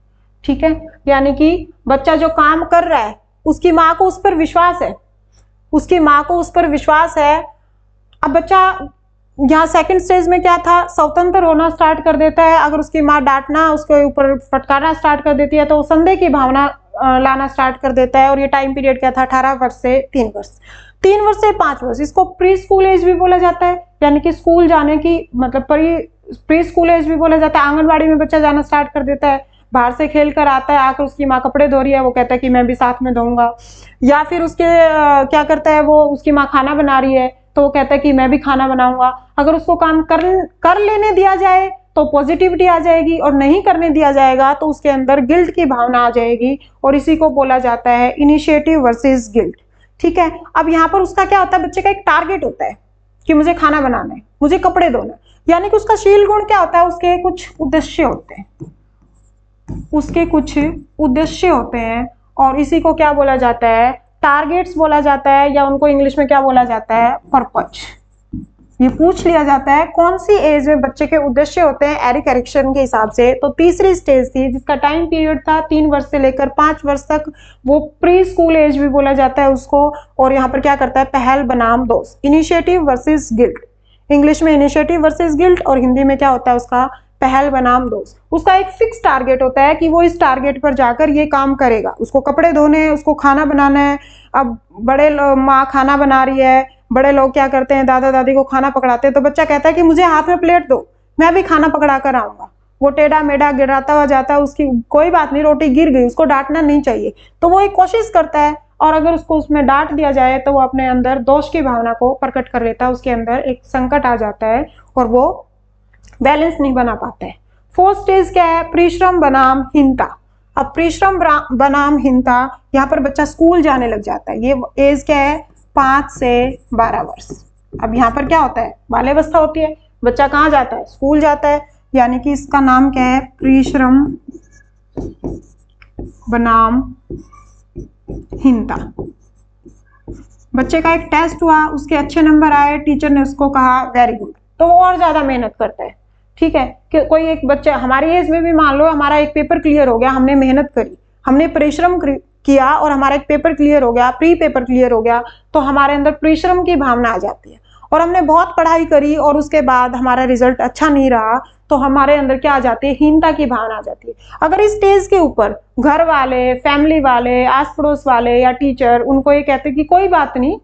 ठीक है। यानी कि बच्चा जो काम कर रहा है उसकी माँ को उस पर विश्वास है, उसकी माँ को उस पर विश्वास है। अब बच्चा यहाँ सेकंड स्टेज में क्या था, स्वतंत्र होना स्टार्ट कर देता है। अगर उसकी माँ डांटना, उसके ऊपर फटकारना स्टार्ट कर देती है तो वो संदेह की भावना लाना स्टार्ट कर देता है। और ये टाइम पीरियड क्या था, 18 वर्ष से 3 वर्ष, 3 वर्ष से 5 वर्ष। इसको प्री स्कूल एज भी बोला जाता है, यानी कि स्कूल जाने की मतलब प्री स्कूल एज भी बोला जाता है। आंगनबाड़ी में बच्चा जाना स्टार्ट कर देता है, बाहर से खेल कर आता है, आकर उसकी माँ कपड़े धो रही है, वो कहता है कि मैं भी साथ में धोऊंगा। या फिर उसके क्या करता है, वो उसकी माँ खाना बना रही है तो वो कहता है कि मैं भी खाना बनाऊंगा। अगर उसको काम कर लेने दिया जाए तो पॉजिटिविटी आ जाएगी, और नहीं करने दिया जाएगा तो उसके अंदर गिल्ट की भावना आ जाएगी। और इसी को बोला जाता है इनिशिएटिव वर्सेस गिल्ट, ठीक है। अब यहाँ पर उसका क्या होता है, बच्चे का एक टारगेट होता है कि मुझे खाना बनाना है, मुझे कपड़े धोना है, यानी कि उसका शील गुण क्या होता है, उसके कुछ उद्देश्य होते हैं, उसके कुछ उद्देश्य होते हैं। और इसी को क्या बोला जाता है, टारगेट्स बोला जाता है, या उनको इंग्लिश में क्या बोला जाता है, पर्पज। ये पूछ लिया जाता है कौन सी एज में बच्चे के उद्देश्य होते हैं एरिक एरिक्सन के हिसाब से। तो तीसरी स्टेज थी जिसका टाइम पीरियड था 3 वर्ष से लेकर 5 वर्ष तक, वो प्री स्कूल एज भी बोला जाता है उसको। और यहाँ पर क्या करता है, पहल बनाम दोष, इनिशिएटिव वर्सेस गिल्ट। इंग्लिश में इनिशिएटिव वर्सेस गिल्ट और हिंदी में क्या होता है उसका, पहल बनाम दोष। उसका एक फिक्स टारगेट होता है कि वो इस टारगेट पर जाकर ये काम करेगा। उसको कपड़े धोने हैं, उसको खाना बनाना है। अब बड़े माँ खाना बना रही है, बड़े लोग क्या करते हैं, दादा दादी को खाना पकड़ाते हैं, तो बच्चा कहता है कि मुझे हाथ में प्लेट दो, मैं भी खाना पकड़ा कर आऊंगा। वो टेढ़ा मेढ़ा गिराता हुआ जाता है, उसकी कोई बात नहीं, रोटी गिर गई, उसको डांटना नहीं चाहिए, तो वो एक कोशिश करता है। और अगर उसको उसमें डांट दिया जाए तो वो अपने अंदर दोष की भावना को प्रकट कर लेता है, उसके अंदर एक संकट आ जाता है और वो बैलेंस नहीं बना पाता है। फोर्थ स्टेज क्या है, परिश्रम बनाम हीनता। अब परिश्रम बनाम हीनता, यहाँ पर बच्चा स्कूल जाने लग जाता है। ये एज क्या है, 5 से 12 वर्ष। अब यहाँ पर क्या होता है, बाल्यावस्था होती है, बच्चा कहाँ जाता है, स्कूल जाता है। यानी कि इसका नाम क्या है, परिश्रम बनाम हीनता। बच्चे का एक टेस्ट हुआ, उसके अच्छे नंबर आए, टीचर ने उसको कहा वेरी गुड, तो वो और ज्यादा मेहनत करता है। ठीक है, कि कोई एक बच्चा हमारी एज में भी मान लो हमारा एक पेपर क्लियर हो गया, हमने मेहनत करी, हमने परिश्रम किया और हमारा एक पेपर क्लियर हो गया, प्री पेपर क्लियर हो गया, तो हमारे अंदर परिश्रम की भावना आ जाती है। और हमने बहुत पढ़ाई करी और उसके बाद हमारा रिजल्ट अच्छा नहीं रहा, तो हमारे अंदर क्या आ जाती है, हीनता की भावना आ जाती है। अगर इस स्टेज के ऊपर घर वाले, फैमिली वाले, आस पड़ोस वाले या टीचर उनको ये कहते कि कोई बात नहीं,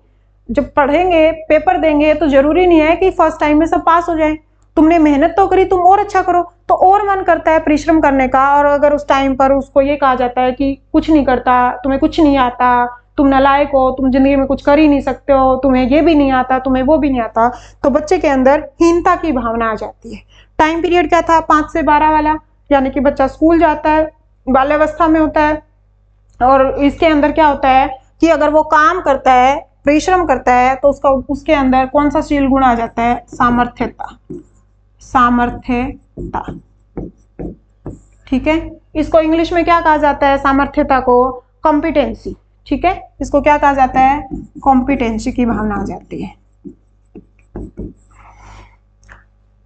जब पढ़ेंगे पेपर देंगे तो जरूरी नहीं है कि फर्स्ट टाइम में सब पास हो जाए, तुमने मेहनत तो करी, तुम और अच्छा करो, तो और मन करता है परिश्रम करने का। और अगर उस टाइम पर उसको ये कहा जाता है कि कुछ नहीं करता, तुम्हें कुछ नहीं आता, तुम नालायक हो, तुम जिंदगी में कुछ कर ही नहीं सकते हो, तुम्हें ये भी नहीं आता, तुम्हें वो भी नहीं आता, तो बच्चे के अंदर हीनता की भावना आ जाती है। टाइम पीरियड क्या था, 5 से 12 वाला, यानी कि बच्चा स्कूल जाता है, बाल्यावस्था में होता है। और इसके अंदर क्या होता है कि अगर वो काम करता है, परिश्रम करता है, तो उसके अंदर कौन सा शील गुण आ जाता है, सामर्थ्यता। सामर्थ्यता, ठीक है। इसको इंग्लिश में क्या कहा जाता है, सामर्थ्यता को कॉम्पिटेंसी। ठीक है, इसको क्या कहा जाता है, कॉम्पिटेंसी की भावना आ जाती है।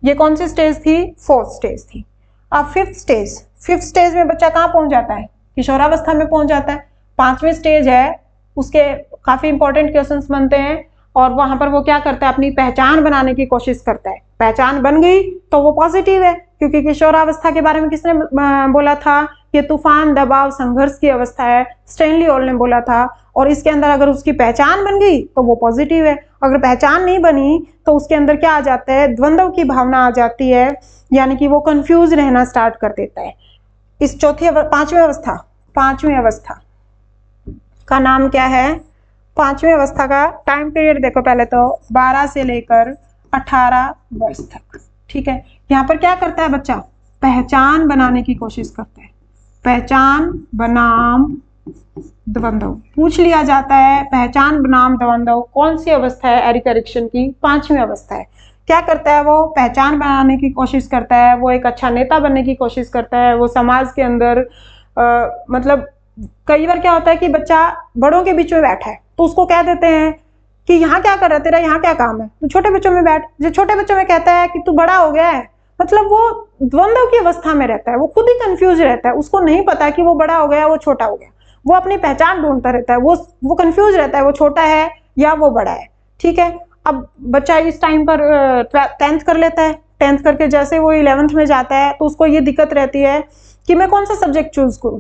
ये कौन सी स्टेज थी, 4th स्टेज थी। अब 5th स्टेज में बच्चा कहाँ पहुंच जाता है, किशोरावस्था में पहुंच जाता है। 5वीं स्टेज है, उसके काफी इंपॉर्टेंट क्वेश्चंस बनते हैं और वहां पर वो क्या करता है, अपनी पहचान बनाने की कोशिश करता है। पहचान बन गई तो वो पॉजिटिव है, क्योंकि किशोरावस्था के बारे में किसने बोला था, ये तूफान, दबाव, संघर्ष की अवस्था है, स्टैनली हॉल ने बोला था। और इसके अंदर अगर उसकी पहचान बन गई तो वो पॉजिटिव है। अगर पहचान नहीं बनी तो उसके अंदर क्या आ जाता है, द्वंद्व की भावना आ जाती है, यानी कि वो कंफ्यूज रहना स्टार्ट कर देता है। इस पांचवी अवस्था का नाम क्या है, 5वीं अवस्था का टाइम पीरियड देखो पहले तो 12 से लेकर 18 वर्ष तक। ठीक है, यहाँ पर क्या करता है बच्चा, पहचान बनाने की कोशिश करता है। पहचान बनाम द्वंद्व पूछ लिया जाता है, पहचान बनाम द्वंद्व कौन सी अवस्था है, एरिक एरिक्सन की 5वीं अवस्था है। क्या करता है वो, पहचान बनाने की कोशिश करता है, वो एक अच्छा नेता बनने की कोशिश करता है, वो समाज के अंदर मतलब कई बार क्या होता है कि बच्चा बड़ों के बीच में बैठा है तो उसको कह देते हैं कि यहाँ क्या कर रहा है, तेरा यहाँ क्या काम है, तू छोटे बच्चों में बैठ। जो छोटे बच्चों में कहता है कि तू बड़ा हो गया है, मतलब वो द्वंद्व की अवस्था में रहता है, वो खुद ही कंफ्यूज रहता है, उसको नहीं पता कि वो बड़ा हो गया, वो छोटा हो गया, वो अपनी पहचान ढूंढता रहता है, वो कंफ्यूज रहता है, वो छोटा है या वो बड़ा है। ठीक है, अब बच्चा इस टाइम पर 10th कर लेता है, 10th करके जैसे वो 11th में जाता है तो उसको ये दिक्कत रहती है कि मैं कौन सा सब्जेक्ट चूज करूं,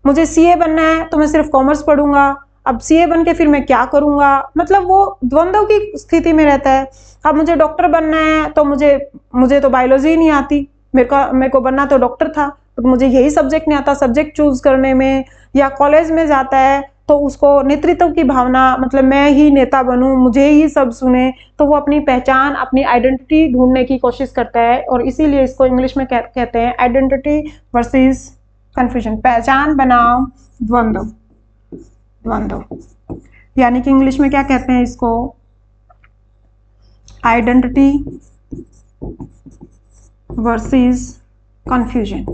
मुझे सीए बनना है तो मैं सिर्फ कॉमर्स पढ़ूंगा, अब सीए बन के फिर मैं क्या करूंगा, मतलब वो द्वंद्व की स्थिति में रहता है। अब मुझे डॉक्टर बनना है तो मुझे तो बायोलॉजी नहीं आती, मेरे को बनना तो डॉक्टर था, तो मुझे यही सब्जेक्ट नहीं आता, सब्जेक्ट चूज करने में। या कॉलेज में जाता है तो उसको नेतृत्व की भावना, मतलब मैं ही नेता बनूं, मुझे ही सब सुने, तो वो अपनी पहचान, अपनी आइडेंटिटी ढूंढने की कोशिश करता है। और इसीलिए इसको इंग्लिश में कहते हैं आइडेंटिटी वर्सेस कंफ्यूजन, पहचान बनाम द्वंद्व, यानी कि इंग्लिश में क्या कहते हैं इसको, आइडेंटिटी वर्सेस कंफ्यूजन।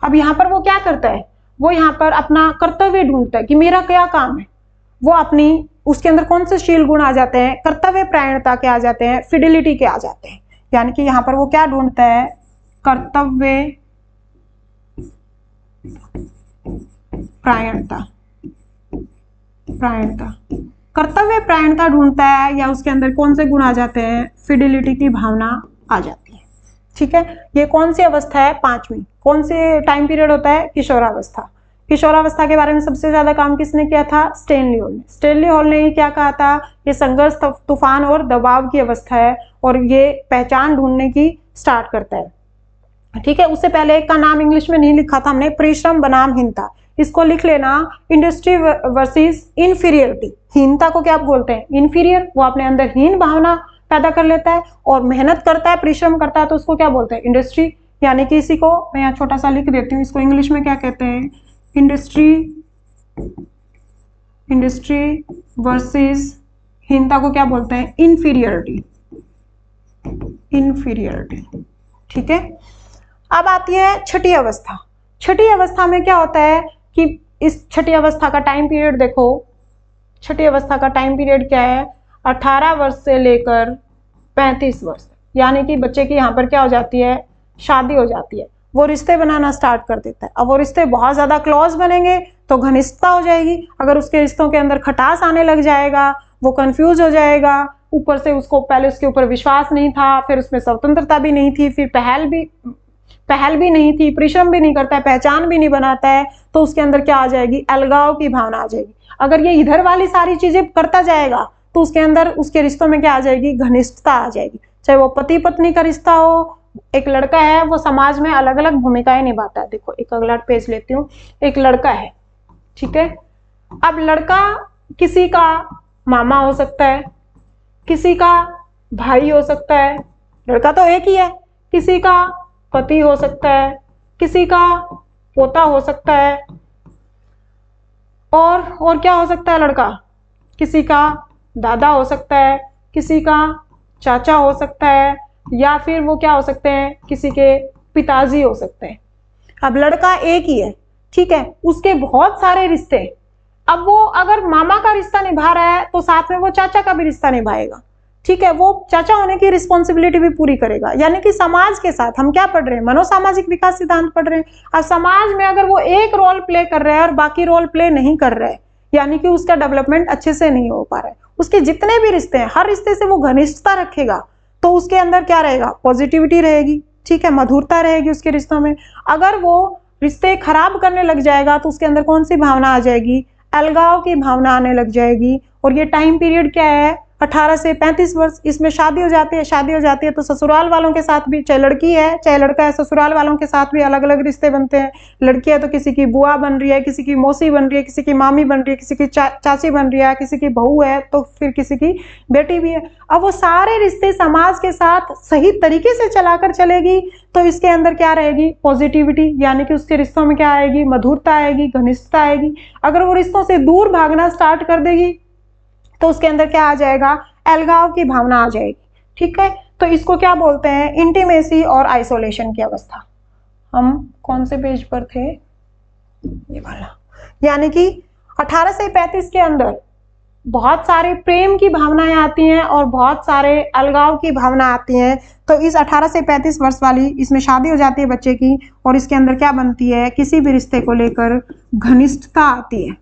अब यहाँ पर वो क्या करता है, वो यहाँ पर अपना कर्तव्य ढूंढता है कि मेरा क्या काम है, वो अपनी उसके अंदर कौन से शील गुण आ जाते हैं, कर्तव्य परायणता के आ जाते हैं, फिडिलिटी के आ जाते हैं। यानी कि यहाँ पर वो क्या ढूंढता है, कर्तव्य कर्तव्य परायणता ढूंढता है, या उसके अंदर कौन से गुण आ जाते हैं, फिडिलिटी की भावना आ जाती है। ठीक है, ये कौन सी अवस्था है, 5वीं। कौन से टाइम पीरियड होता है, किशोरावस्था। किशोरावस्था के बारे में सबसे ज्यादा काम किसने किया था, स्टैनली हॉल ने। स्टैनली हॉल ने ही क्या कहा था, ये संघर्ष, तूफान और दबाव की अवस्था है और ये पहचान ढूंढने की स्टार्ट करता है। ठीक है, उससे पहले एक का नाम इंग्लिश में नहीं लिखा था हमने, परिश्रम बनाम हीनता, इसको लिख लेना, इंडस्ट्री वर्सेस इन्फीरियरिटी। हीनता को क्या बोलते हैं, इन्फीरियर, वो अपने अंदर हीन भावना पैदा कर लेता है और मेहनत करता है, परिश्रम करता है, तो उसको क्या बोलते हैं, इंडस्ट्री। यानी कि इसी को मैं यहाँ छोटा सा लिख देती हूँ, इसको इंग्लिश में क्या कहते हैं, इंडस्ट्री वर्सेस हीनता को क्या बोलते हैं, इन्फीरियरिटी। इन्फीरियरिटी। ठीक है, अब आती है छठी अवस्था। छठी अवस्था में क्या होता है कि इस छठी अवस्था का टाइम पीरियड देखो, छठी अवस्था का टाइम पीरियड क्या है, 18 वर्ष से लेकर 35 वर्ष, यानी कि बच्चे की यहाँ पर क्या हो जाती है, शादी हो जाती है, वो रिश्ते बनाना स्टार्ट कर देता है। अब वो रिश्ते बहुत ज्यादा क्लोज बनेंगे तो घनिष्ठता हो जाएगी, अगर उसके रिश्तों के अंदर खटास आने लग जाएगा, वो कंफ्यूज हो जाएगा, ऊपर से उसको पहले उसके ऊपर विश्वास नहीं था, फिर उसमें स्वतंत्रता भी नहीं थी, फिर पहल भी नहीं थी, परिश्रम भी नहीं करता है, पहचान भी नहीं बनाता है, तो उसके अंदर क्या आ जाएगी, अलगाव की भावना आ जाएगी। अगर ये इधर वाली सारी चीजें करता जाएगा तो उसके अंदर उसके रिश्तों में क्या आ जाएगी, घनिष्ठता आ जाएगी। चाहे वो पति पत्नी का रिश्ता हो, एक लड़का है वो समाज में अलग अलग भूमिकाएं निभाता है। देखो एक अगला पेज लेती हूँ, एक लड़का है, ठीक है। अब लड़का किसी का मामा हो सकता है, किसी का भाई हो सकता है, लड़का तो एक ही है, किसी का पति हो सकता है, किसी का पोता हो सकता है, और क्या हो सकता है, लड़का किसी का दादा हो सकता है, किसी का चाचा हो सकता है, या फिर वो क्या हो सकते हैं, किसी के पिताजी हो सकते हैं। अब लड़का एक ही है, ठीक है, उसके बहुत सारे रिश्ते। अब वो अगर मामा का रिश्ता निभा रहा है तो साथ में वो चाचा का भी रिश्ता निभाएगा, ठीक है, वो चाचा होने की रिस्पॉन्सिबिलिटी भी पूरी करेगा। यानी कि समाज के साथ हम क्या पढ़ रहे हैं, मनोसामाजिक विकास सिद्धांत पढ़ रहे हैं। अब समाज में अगर वो एक रोल प्ले कर रहा है और बाकी रोल प्ले नहीं कर रहा है, यानी कि उसका डेवलपमेंट अच्छे से नहीं हो पा रहा है, उसके जितने भी रिश्ते हैं हर रिश्ते से वो घनिष्ठता रखेगा, तो उसके अंदर क्या रहेगा, पॉजिटिविटी रहेगी, ठीक है, मधुरता रहेगी उसके रिश्तों में। अगर वो रिश्ते खराब करने लग जाएगा तो उसके अंदर कौन सी भावना आ जाएगी, अलगाव की भावना आने लग जाएगी। और ये टाइम पीरियड क्या है, 18 से 35 वर्ष। इसमें शादी हो जाती है, शादी हो जाती है तो ससुराल वालों के साथ भी, चाहे लड़की है चाहे लड़का है, ससुराल वालों के साथ भी अलग अलग रिश्ते बनते हैं। लड़की है तो किसी की बुआ बन रही है, किसी की मौसी बन रही है, किसी की मामी बन रही है, किसी की चाची बन रही है, किसी की बहू है तो फिर किसी की बेटी भी है। अब वो सारे रिश्ते समाज के साथ सही तरीके से चलाकर चलेगी तो इसके अंदर क्या रहेगी, पॉजिटिविटी, यानी कि उसके रिश्तों में क्या आएगी, मधुरता आएगी, घनिष्ठता आएगी। अगर वो रिश्तों से दूर भागना स्टार्ट कर देगी तो उसके अंदर क्या आ जाएगा, अलगाव की भावना आ जाएगी, ठीक है। तो इसको क्या बोलते हैं, इंटीमेसी और आइसोलेशन की अवस्था। हम कौन से पेज पर थे, ये वाला। यानी कि 18 से 35 के अंदर बहुत सारे प्रेम की भावनाएं आती हैं और बहुत सारे अलगाव की भावना आती हैं। तो इस 18 से 35 वर्ष वाली, इसमें शादी हो जाती है बच्चे की और इसके अंदर क्या बनती है, किसी भी रिश्ते को लेकर घनिष्ठता आती है,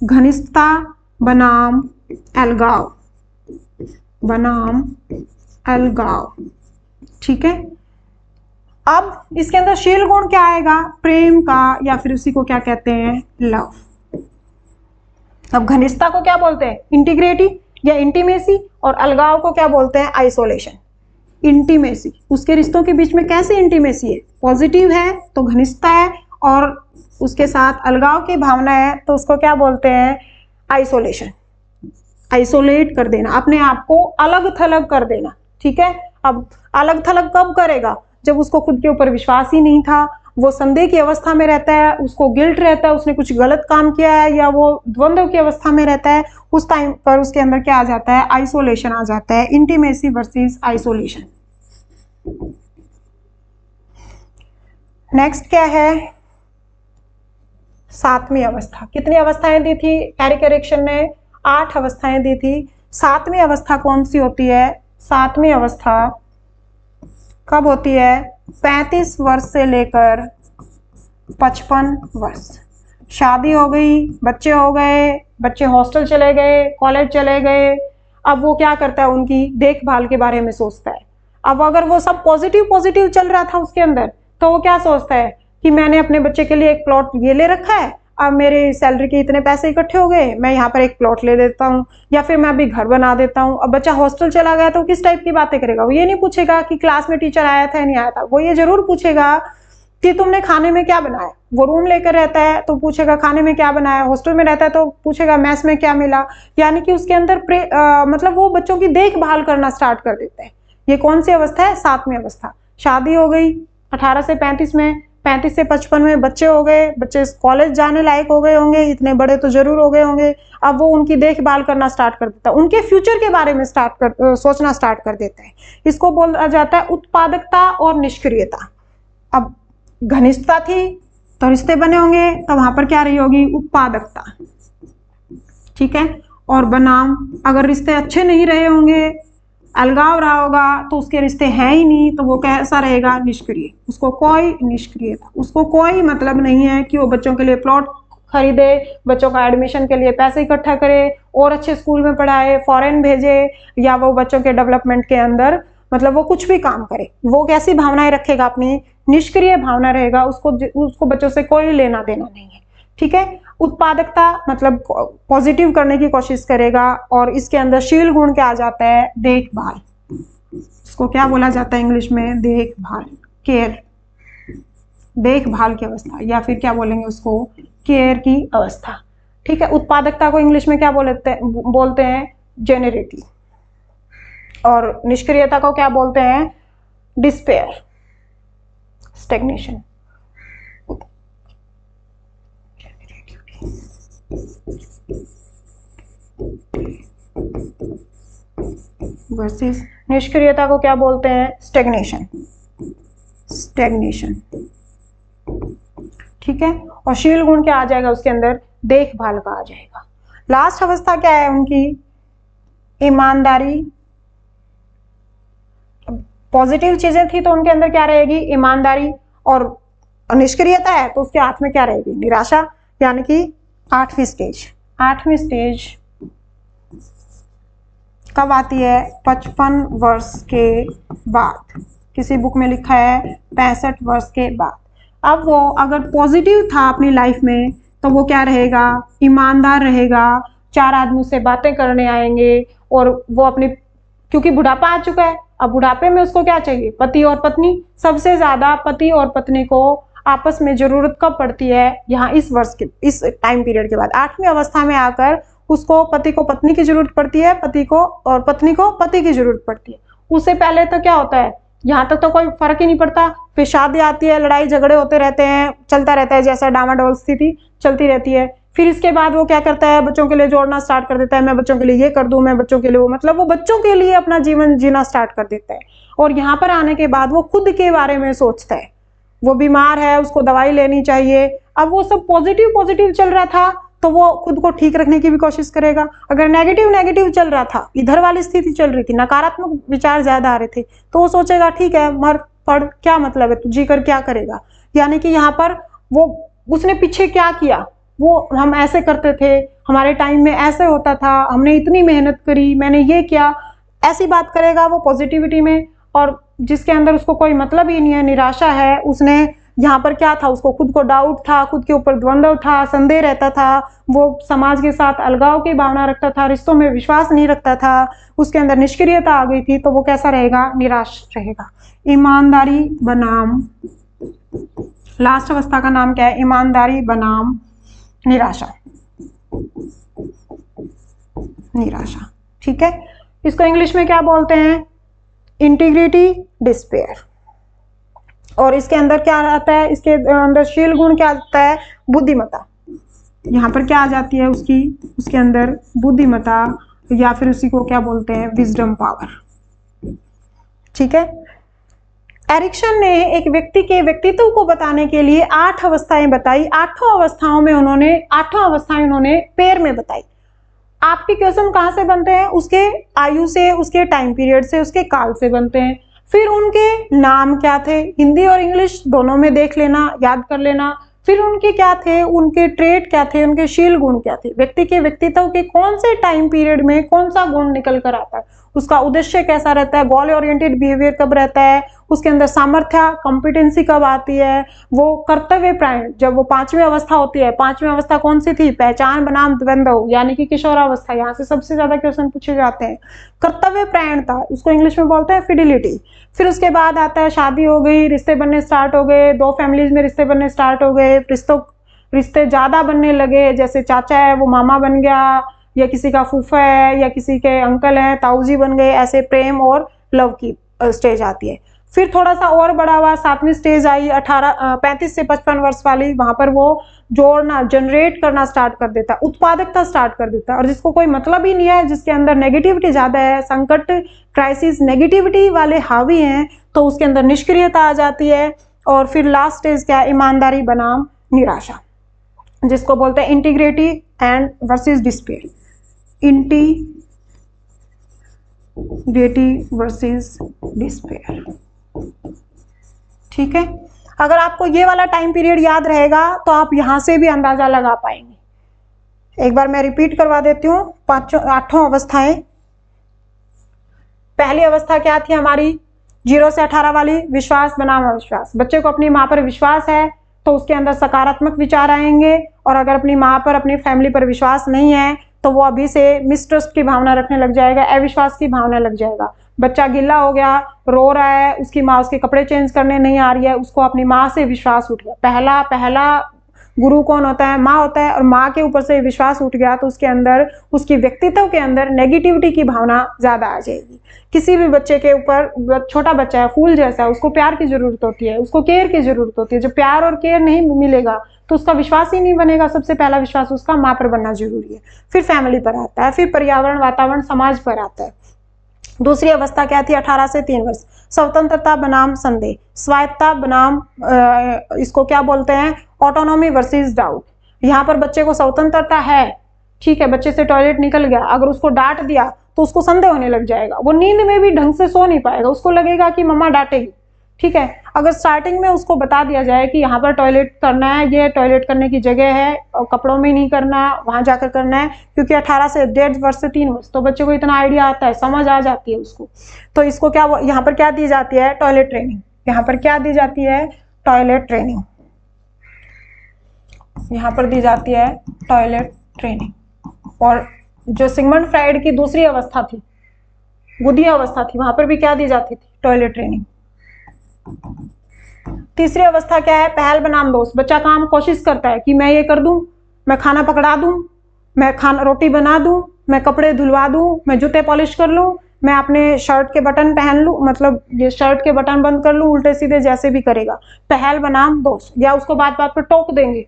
घनिष्ठता बनाम अलगाव, बनाम अलगाव, ठीक है। अब इसके अंदर शील गुण क्या आएगा, प्रेम का, या फिर उसी को क्या कहते हैं, लव। अब घनिष्ठता को क्या बोलते हैं, इंटीग्रिटी या इंटीमेसी, और अलगाव को क्या बोलते हैं, आइसोलेशन। इंटीमेसी, उसके रिश्तों के बीच में कैसे इंटीमेसी है, पॉजिटिव है तो घनिष्ठता है, और उसके साथ अलगाव की भावना है तो उसको क्या बोलते हैं, आइसोलेशन। आइसोलेट कर देना, अपने आप को अलग थलग कर देना, ठीक है। अब अलग थलग कब करेगा, जब उसको खुद के ऊपर विश्वास ही नहीं था, वो संदेह की अवस्था में रहता है, उसको गिल्ट रहता है, उसने कुछ गलत काम किया है, या वो द्वंद्व की अवस्था में रहता है, उस टाइम पर उसके अंदर क्या आ जाता है, आइसोलेशन आ जाता है। Intimacy versus isolation. नेक्स्ट क्या है, सातवीं अवस्था। कितनी अवस्थाएं दी थी कैरी करेक्शन ने, 8 अवस्थाएं दी थी। सातवीं अवस्था कौन सी होती है, सातवीं अवस्था कब होती है, 35 वर्ष से लेकर 55 वर्ष। शादी हो गई, बच्चे हो गए, बच्चे हॉस्टल चले गए, कॉलेज चले गए, अब वो क्या करता है, उनकी देखभाल के बारे में सोचता है। अब अगर वो सब पॉजिटिव चल रहा था उसके अंदर, तो वो क्या सोचता है कि मैंने अपने बच्चे के लिए एक प्लॉट ये ले रखा है, अब मेरे सैलरी के इतने पैसे इकट्ठे हो गए, मैं यहाँ पर एक प्लॉट ले लेता हूँ, या फिर मैं अभी घर बना देता हूँ। अब बच्चा हॉस्टल चला गया तो किस टाइप की बातें करेगा, वो ये नहीं पूछेगा कि क्लास में टीचर आया था या नहीं आया था, वो ये जरूर पूछेगा कि तुमने खाने में क्या बनाया। वो रूम लेकर रहता है तो पूछेगा खाने में क्या बनाया, हॉस्टल में रहता है तो पूछेगा मैस में क्या मिला। यानी कि उसके अंदर मतलब वो बच्चों की देखभाल करना स्टार्ट कर देता है। ये कौन सी अवस्था है, सातवीं अवस्था। शादी हो गई 18 से 35 में, 35 से 55 में बच्चे हो गए, बच्चे कॉलेज जाने लायक हो गए होंगे, इतने बड़े तो जरूर हो गए होंगे। अब वो उनकी देखभाल करना स्टार्ट कर देता है, उनके फ्यूचर के बारे में सोचना स्टार्ट कर देता है। इसको बोला जाता है उत्पादकता और निष्क्रियता। अब घनिष्ठता थी तो रिश्ते बने होंगे, तो वहां पर क्या रही होगी, उत्पादकता, ठीक है। और बनाम अगर रिश्ते अच्छे नहीं रहे होंगे, अलगाव रहा होगा, तो उसके रिश्ते हैं ही नहीं, तो वो कैसा रहेगा, निष्क्रिय। उसको कोई निष्क्रियता, उसको कोई मतलब नहीं है कि वो बच्चों के लिए प्लॉट खरीदे, बच्चों का एडमिशन के लिए पैसे इकट्ठा करे और अच्छे स्कूल में पढ़ाए, फॉरेन भेजे, या वो बच्चों के डेवलपमेंट के अंदर मतलब वो कुछ भी काम करे। वो कैसी भावनाएं रखेगा, अपनी निष्क्रिय भावना रहेगा, उसको बच्चों से कोई लेना देना नहीं है, ठीक है। उत्पादकता मतलब पॉजिटिव करने की कोशिश करेगा, और इसके अंदर शील गुण क्या आ जाता है, देखभाल। इसको क्या बोला जाता है इंग्लिश में, देखभाल, केयर, देखभाल की अवस्था, या फिर क्या बोलेंगे उसको, केयर की अवस्था, ठीक है। उत्पादकता को इंग्लिश में क्या बोलते हैं जेनरेटिव, और निष्क्रियता को क्या बोलते हैं, डिस्पेयर, स्टैग्नेशन। वर्सेस निष्क्रियता को क्या बोलते हैं, स्टैग्नेशन, स्टैग्नेशन, ठीक है। और शील गुण क्या आ जाएगा उसके अंदर, देखभाल का आ जाएगा। लास्ट अवस्था क्या है उनकी, ईमानदारी। पॉजिटिव चीजें थी तो उनके अंदर क्या रहेगी, ईमानदारी, और निष्क्रियता है तो उसके हाथ में क्या रहेगी, निराशा। यानी कि 8वीं स्टेज, 8वीं स्टेज कब आती है, 55 वर्ष के बाद। किसी बुक में लिखा है 65 वर्ष के बाद। अब वो अगर पॉजिटिव था अपनी लाइफ में तो वो क्या रहेगा, ईमानदार रहेगा, 4 आदमी से बातें करने आएंगे, और वो अपनी, क्योंकि बुढ़ापा आ चुका है, अब बुढ़ापे में उसको क्या चाहिए, पति और पत्नी। सबसे ज्यादा पति और पत्नी को आपस में जरूरत कब पड़ती है, यहाँ इस वर्ष के, इस टाइम पीरियड के बाद 8वीं अवस्था में आकर उसको पति को पत्नी की जरूरत पड़ती है, पति को और पत्नी को पति की जरूरत पड़ती है। उससे पहले तो क्या होता है, यहाँ तक तो कोई फर्क ही नहीं पड़ता। फिर शादी आती है, लड़ाई झगड़े होते रहते हैं, चलता रहता है, जैसा डामाडोल स्थिति चलती रहती है। फिर इसके बाद वो क्या करता है, बच्चों के लिए जोड़ना स्टार्ट कर देता है, मैं बच्चों के लिए ये कर दूं, मैं बच्चों के लिए वो, मतलब वो बच्चों के लिए अपना जीवन जीना स्टार्ट कर देता है। और यहाँ पर आने के बाद वो खुद के बारे में सोचता है, वो बीमार है, उसको दवाई लेनी चाहिए। अब वो सब पॉजिटिव पॉजिटिव चल रहा था तो वो खुद को ठीक रखने की भी कोशिश करेगा। अगर नेगेटिव नेगेटिव चल रहा था, इधर वाली स्थिति चल रही थी, नकारात्मक विचार ज्यादा आ रहे थे, तो वो सोचेगा ठीक है, मर पड़ क्या मतलब है, तू जी कर क्या करेगा। यानी कि यहाँ पर वो, उसने पीछे क्या किया, वो हम ऐसे करते थे, हमारे टाइम में ऐसे होता था, हमने इतनी मेहनत करी, मैंने ये किया, ऐसी बात करेगा वो पॉजिटिविटी में। और जिसके अंदर उसको कोई मतलब ही नहीं है, निराशा है, उसने यहाँ पर क्या था, उसको खुद को डाउट था, खुद के ऊपर द्वंद्व था, संदेह रहता था, वो समाज के साथ अलगाव की भावना रखता था, रिश्तों में विश्वास नहीं रखता था, उसके अंदर निष्क्रियता आ गई थी, तो वो कैसा रहेगा, निराश रहेगा। ईमानदारी बनाम, लास्ट अवस्था का नाम क्या है, ईमानदारी बनाम निराशा, निराशा, ठीक है। इसको इंग्लिश में क्या बोलते हैं, इंटीग्रिटी, डिस्पेयर। और इसके अंदर क्या आता है, इसके अंदर शील गुण क्या आता है, बुद्धिमत्ता। यहाँ पर क्या आ जाती है उसकी, उसके अंदर बुद्धिमत्ता, या फिर उसी को क्या बोलते हैं, विजडम पावर, ठीक है। एरिक्सन ने एक व्यक्ति के व्यक्तित्व को बताने के लिए 8 अवस्थाएं बताई। 8 अवस्थाओं में उन्होंने 8 अवस्थाएं उन्होंने पेयर में बताई। आपके क्वेश्चन कहाँ से बनते हैं, उसके आयु से, उसके टाइम पीरियड से, उसके काल से बनते हैं। फिर उनके नाम क्या थे, हिंदी और इंग्लिश दोनों में देख लेना, याद कर लेना। फिर उनके क्या थे, उनके ट्रेट क्या थे, उनके शील गुण क्या थे, व्यक्ति के व्यक्तित्व के कौन से टाइम पीरियड में कौन सा गुण निकल कर आता है, उसका उद्देश्य कैसा रहता है, गोल ओरिएंटेड बिहेवियर कब रहता है, उसके अंदर सामर्थ्य, कॉम्पिटेंसी कब आती है, वो कर्तव्य प्राण, जब वो 5वीं अवस्था होती है। 5वीं अवस्था कौन सी थी, पहचान बनाम द्वंद्व, यानी कि किशोरावस्था। यहाँ से सबसे ज्यादा क्वेश्चन पूछे जाते हैं। कर्तव्य प्राणता, उसको इंग्लिश में बोलते हैं फिडिलिटी। फिर उसके बाद आता है, शादी हो गई, रिश्ते बनने स्टार्ट हो गए, 2 फैमिलीज में रिश्ते बनने स्टार्ट हो गए, रिश्ते ज्यादा बनने लगे, जैसे चाचा है वो मामा बन गया, या किसी का फूफा है, या किसी के अंकल हैं ताऊजी बन गए, ऐसे प्रेम और लव की स्टेज आती है। फिर थोड़ा सा और बड़ा हुआ, 7वीं स्टेज आई 35 से 55 वर्ष वाली, वहां पर वो जोड़ना, जनरेट करना स्टार्ट कर देता है, उत्पादकता स्टार्ट कर देता है। और जिसको कोई मतलब ही नहीं है, जिसके अंदर नेगेटिविटी ज्यादा है, संकट, क्राइसिस, नेगेटिविटी वाले हावी हैं, तो उसके अंदर निष्क्रियता आ जाती है। और फिर लास्ट स्टेज क्या है, ईमानदारी बनाम निराशा, जिसको बोलते हैं integrity and versus despair, integrity versus despair. ठीक है, अगर आपको ये वाला टाइम पीरियड याद रहेगा तो आप यहां से भी अंदाजा लगा पाएंगे। एक बार मैं रिपीट करवा देती हूँ, 8 अवस्थाएं। पहली अवस्था क्या थी हमारी, 0 से 18 वाली, विश्वास बनाम अविश्वास। बच्चे को अपनी माँ पर विश्वास है तो उसके अंदर सकारात्मक विचार आएंगे, और अगर अपनी माँ पर, अपनी फैमिली पर विश्वास नहीं है तो वो अभी से मिसट्रस्ट की भावना रखने लग जाएगा, अविश्वास की भावना लग जाएगा। बच्चा गिल्ला हो गया, रो रहा है, उसकी माँ उसके कपड़े चेंज करने नहीं आ रही है, उसको अपनी माँ से विश्वास उठ गया। पहला गुरु कौन होता है, माँ होता है, और माँ के ऊपर से विश्वास उठ गया तो उसके अंदर, उसकी व्यक्तित्व के अंदर नेगेटिविटी की भावना ज्यादा आ जाएगी। किसी भी बच्चे के ऊपर, छोटा बच्चा है, फूल जैसा है, उसको प्यार की जरूरत होती है, उसको केयर की जरूरत होती है। जब प्यार और केयर नहीं मिलेगा तो उसका विश्वास ही नहीं बनेगा। सबसे पहला विश्वास उसका माँ पर बनना जरूरी है, फिर फैमिली पर आता है, फिर पर्यावरण, वातावरण, समाज पर आता है। दूसरी अवस्था क्या थी, 18 से 3 वर्ष, स्वतंत्रता बनाम संदेह, स्वायत्ता बनाम इसको क्या बोलते हैं, ऑटोनॉमी वर्सेस डाउट। यहाँ पर बच्चे को स्वतंत्रता है, ठीक है, बच्चे से टॉयलेट निकल गया, अगर उसको डांट दिया तो उसको संदेह होने लग जाएगा, वो नींद में भी ढंग से सो नहीं पाएगा, उसको लगेगा कि मम्मा डांटेगी। ठीक है, अगर स्टार्टिंग में उसको बता दिया जाए कि यहाँ पर टॉयलेट करना है, ये टॉयलेट करने की जगह है, और कपड़ों में नहीं करना, वहां जाकर करना है, क्योंकि 18 से 1.5 वर्ष से 3 वर्ष तो बच्चे को इतना आइडिया आता है, समझ आ जाती है उसको। तो इसको क्या, यहाँ पर क्या दी जाती है, टॉयलेट ट्रेनिंग। यहाँ पर क्या दी जाती है, टॉयलेट ट्रेनिंग। यहाँ पर दी जाती है टॉयलेट ट्रेनिंग। और जो सिगमंड फ्राइड की दूसरी अवस्था थी, गुदिया अवस्था थी, वहां पर भी क्या दी जाती थी, टॉयलेट ट्रेनिंग। तीसरी अवस्था क्या है, पहल बनाम दोष। बच्चा काम कोशिश करता है कि मैं ये कर दूं, मैं खाना पकड़ा दूं, मैं रोटी बना दूं, मैं कपड़े धुलवा दूं, मैं जूते पॉलिश कर लूं, मैं अपने शर्ट के बटन पहन लूं, मतलब ये शर्ट के बटन बंद कर लूं, उल्टे सीधे जैसे भी करेगा। पहल बनाम दोष, या उसको बात बात पर टोक देंगे,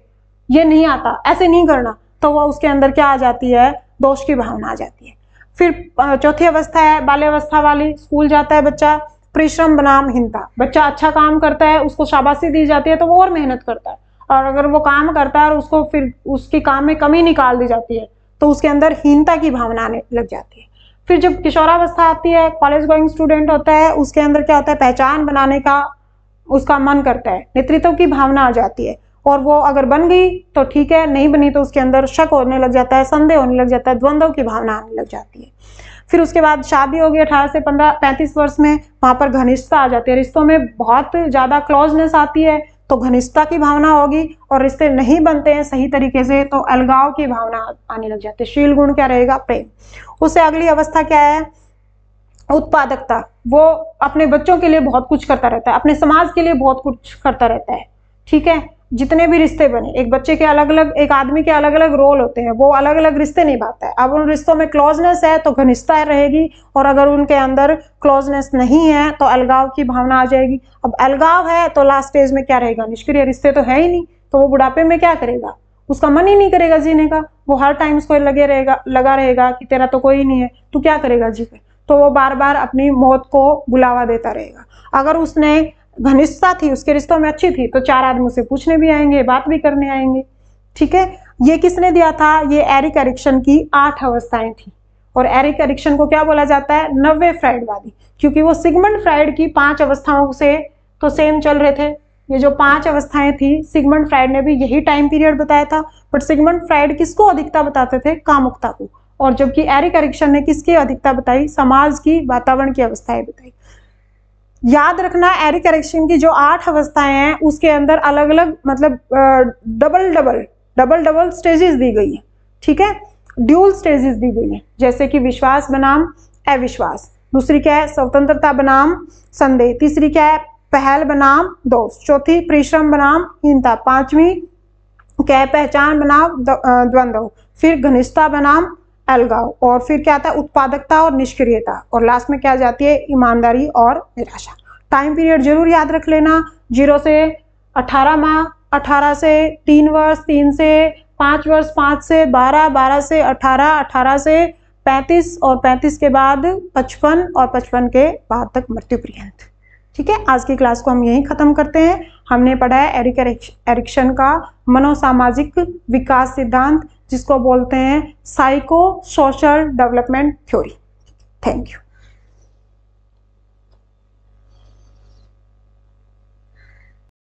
ये नहीं आता, ऐसे नहीं करना, तो वह उसके अंदर क्या आ जाती है, दोष की भावना आ जाती है। फिर चौथी अवस्था है बाल्यावस्था वाली, स्कूल जाता है बच्चा, परिश्रम बनाम हीनता। बच्चा अच्छा काम करता है, उसको शाबाशी दी जाती है तो वो और मेहनत करता है, और अगर वो काम करता है और उसको फिर उसकी काम में कमी निकाल दी जाती है तो उसके अंदर हीनता की भावना आने लग जाती है। फिर जब किशोरावस्था आती है, कॉलेज गोइंग स्टूडेंट होता है, उसके अंदर क्या होता है, पहचान बनाने का उसका मन करता है, नेतृत्व की भावना आ जाती है, और वो अगर बन गई तो ठीक है, नहीं बनी तो उसके अंदर शक होने लग जाता है, संदेह होने लग जाता है, द्वंद्व की भावना आने लग जाती है। फिर उसके बाद शादी होगी 18 से 35 वर्ष में, वहां पर घनिष्ठता आ जाती है, रिश्तों में बहुत ज्यादा क्लोजनेस आती है तो घनिष्ठता की भावना होगी, और रिश्ते नहीं बनते हैं सही तरीके से तो अलगाव की भावना आने लग जाती है। शील गुण क्या रहेगा, प्रेम। उससे अगली अवस्था क्या है, उत्पादकता। वो अपने बच्चों के लिए बहुत कुछ करता रहता है, अपने समाज के लिए बहुत कुछ करता रहता है। ठीक है, जितने भी रिश्ते बने, एक बच्चे के अलग अलग, एक आदमी के अलग अलग रोल होते हैं, वो अलग अलग रिश्ते निभाता है। अब उन रिश्तों में क्लोजनेस है तो घनिष्ठता रहेगी, और अगर उनके अंदर क्लोजनेस नहीं है तो अलगाव की भावना आ जाएगी। अब अलगाव है तो लास्ट स्टेज में क्या रहेगा, निष्क्रिय, रिश्ते तो है ही नहीं, तो वो बुढ़ापे में क्या करेगा, उसका मन ही नहीं करेगा जीने का, वो हर टाइम उसको लगा रहेगा कि तेरा तो कोई नहीं है, तू क्या करेगा जी पे, तो वो बार बार अपनी मौत को बुलावा देता रहेगा। अगर उसने घनिष्ठता थी, उसके रिश्तों में अच्छी थी, तो 4 आदमी उसे पूछने भी आएंगे, बात भी करने आएंगे। ठीक है, ये किसने दिया था, ये एरिक एरिक्सन की 8 अवस्थाएं थी, और एरिक एरिक्सन को क्या बोला जाता है, नव्य फ्राइडवादी, क्योंकि वो सिगमंड फ्राइड की 5 अवस्थाओं से तो सेम चल रहे थे। ये जो 5 अवस्थाएं थी, सिगमंड फ्राइड ने भी यही टाइम पीरियड बताया था, बट सिगमंड फ्राइड किसको अधिकता बताते थे, कामुकता को, और जबकि एरिक एरिक्सन ने किसकी अधिकता बताई, समाज की, वातावरण की अवस्थाएं बताई। याद रखना, एरिक एरिक्सन की जो 8 अवस्थाएं हैं उसके अंदर अलग अलग, मतलब डबल डबल स्टेजेस दी गई है। ठीक है, ड्यूल स्टेजेस दी गई है, जैसे कि विश्वास बनाम अविश्वास, दूसरी क्या है, स्वतंत्रता बनाम संदेह, तीसरी क्या है, पहल बनाम दोष, चौथी परिश्रम बनाम हीनता, 5वीं क्या है, पहचान बनाम द्वंद्व, फिर घनिष्ठता बनाम अलगाव, और फिर क्या आता है, उत्पादकता और निष्क्रियता, और लास्ट में क्या जाती है, ईमानदारी और निराशा। टाइम पीरियड जरूर याद रख लेना, 0 से 18 माह, 18 से 3 वर्ष, 3 से 5 वर्ष, 5 से 12, 12 से 18, 18 से 35 और 35 के बाद 55 और 55 के बाद तक मृत्यु पर्यंत। ठीक है, आज की क्लास को हम यहीं खत्म करते हैं। हमने पढ़ा है एरिक एरिक्सन का मनोसामाजिक विकास सिद्धांत, जिसको बोलते हैं psycho social development theory. Thank you.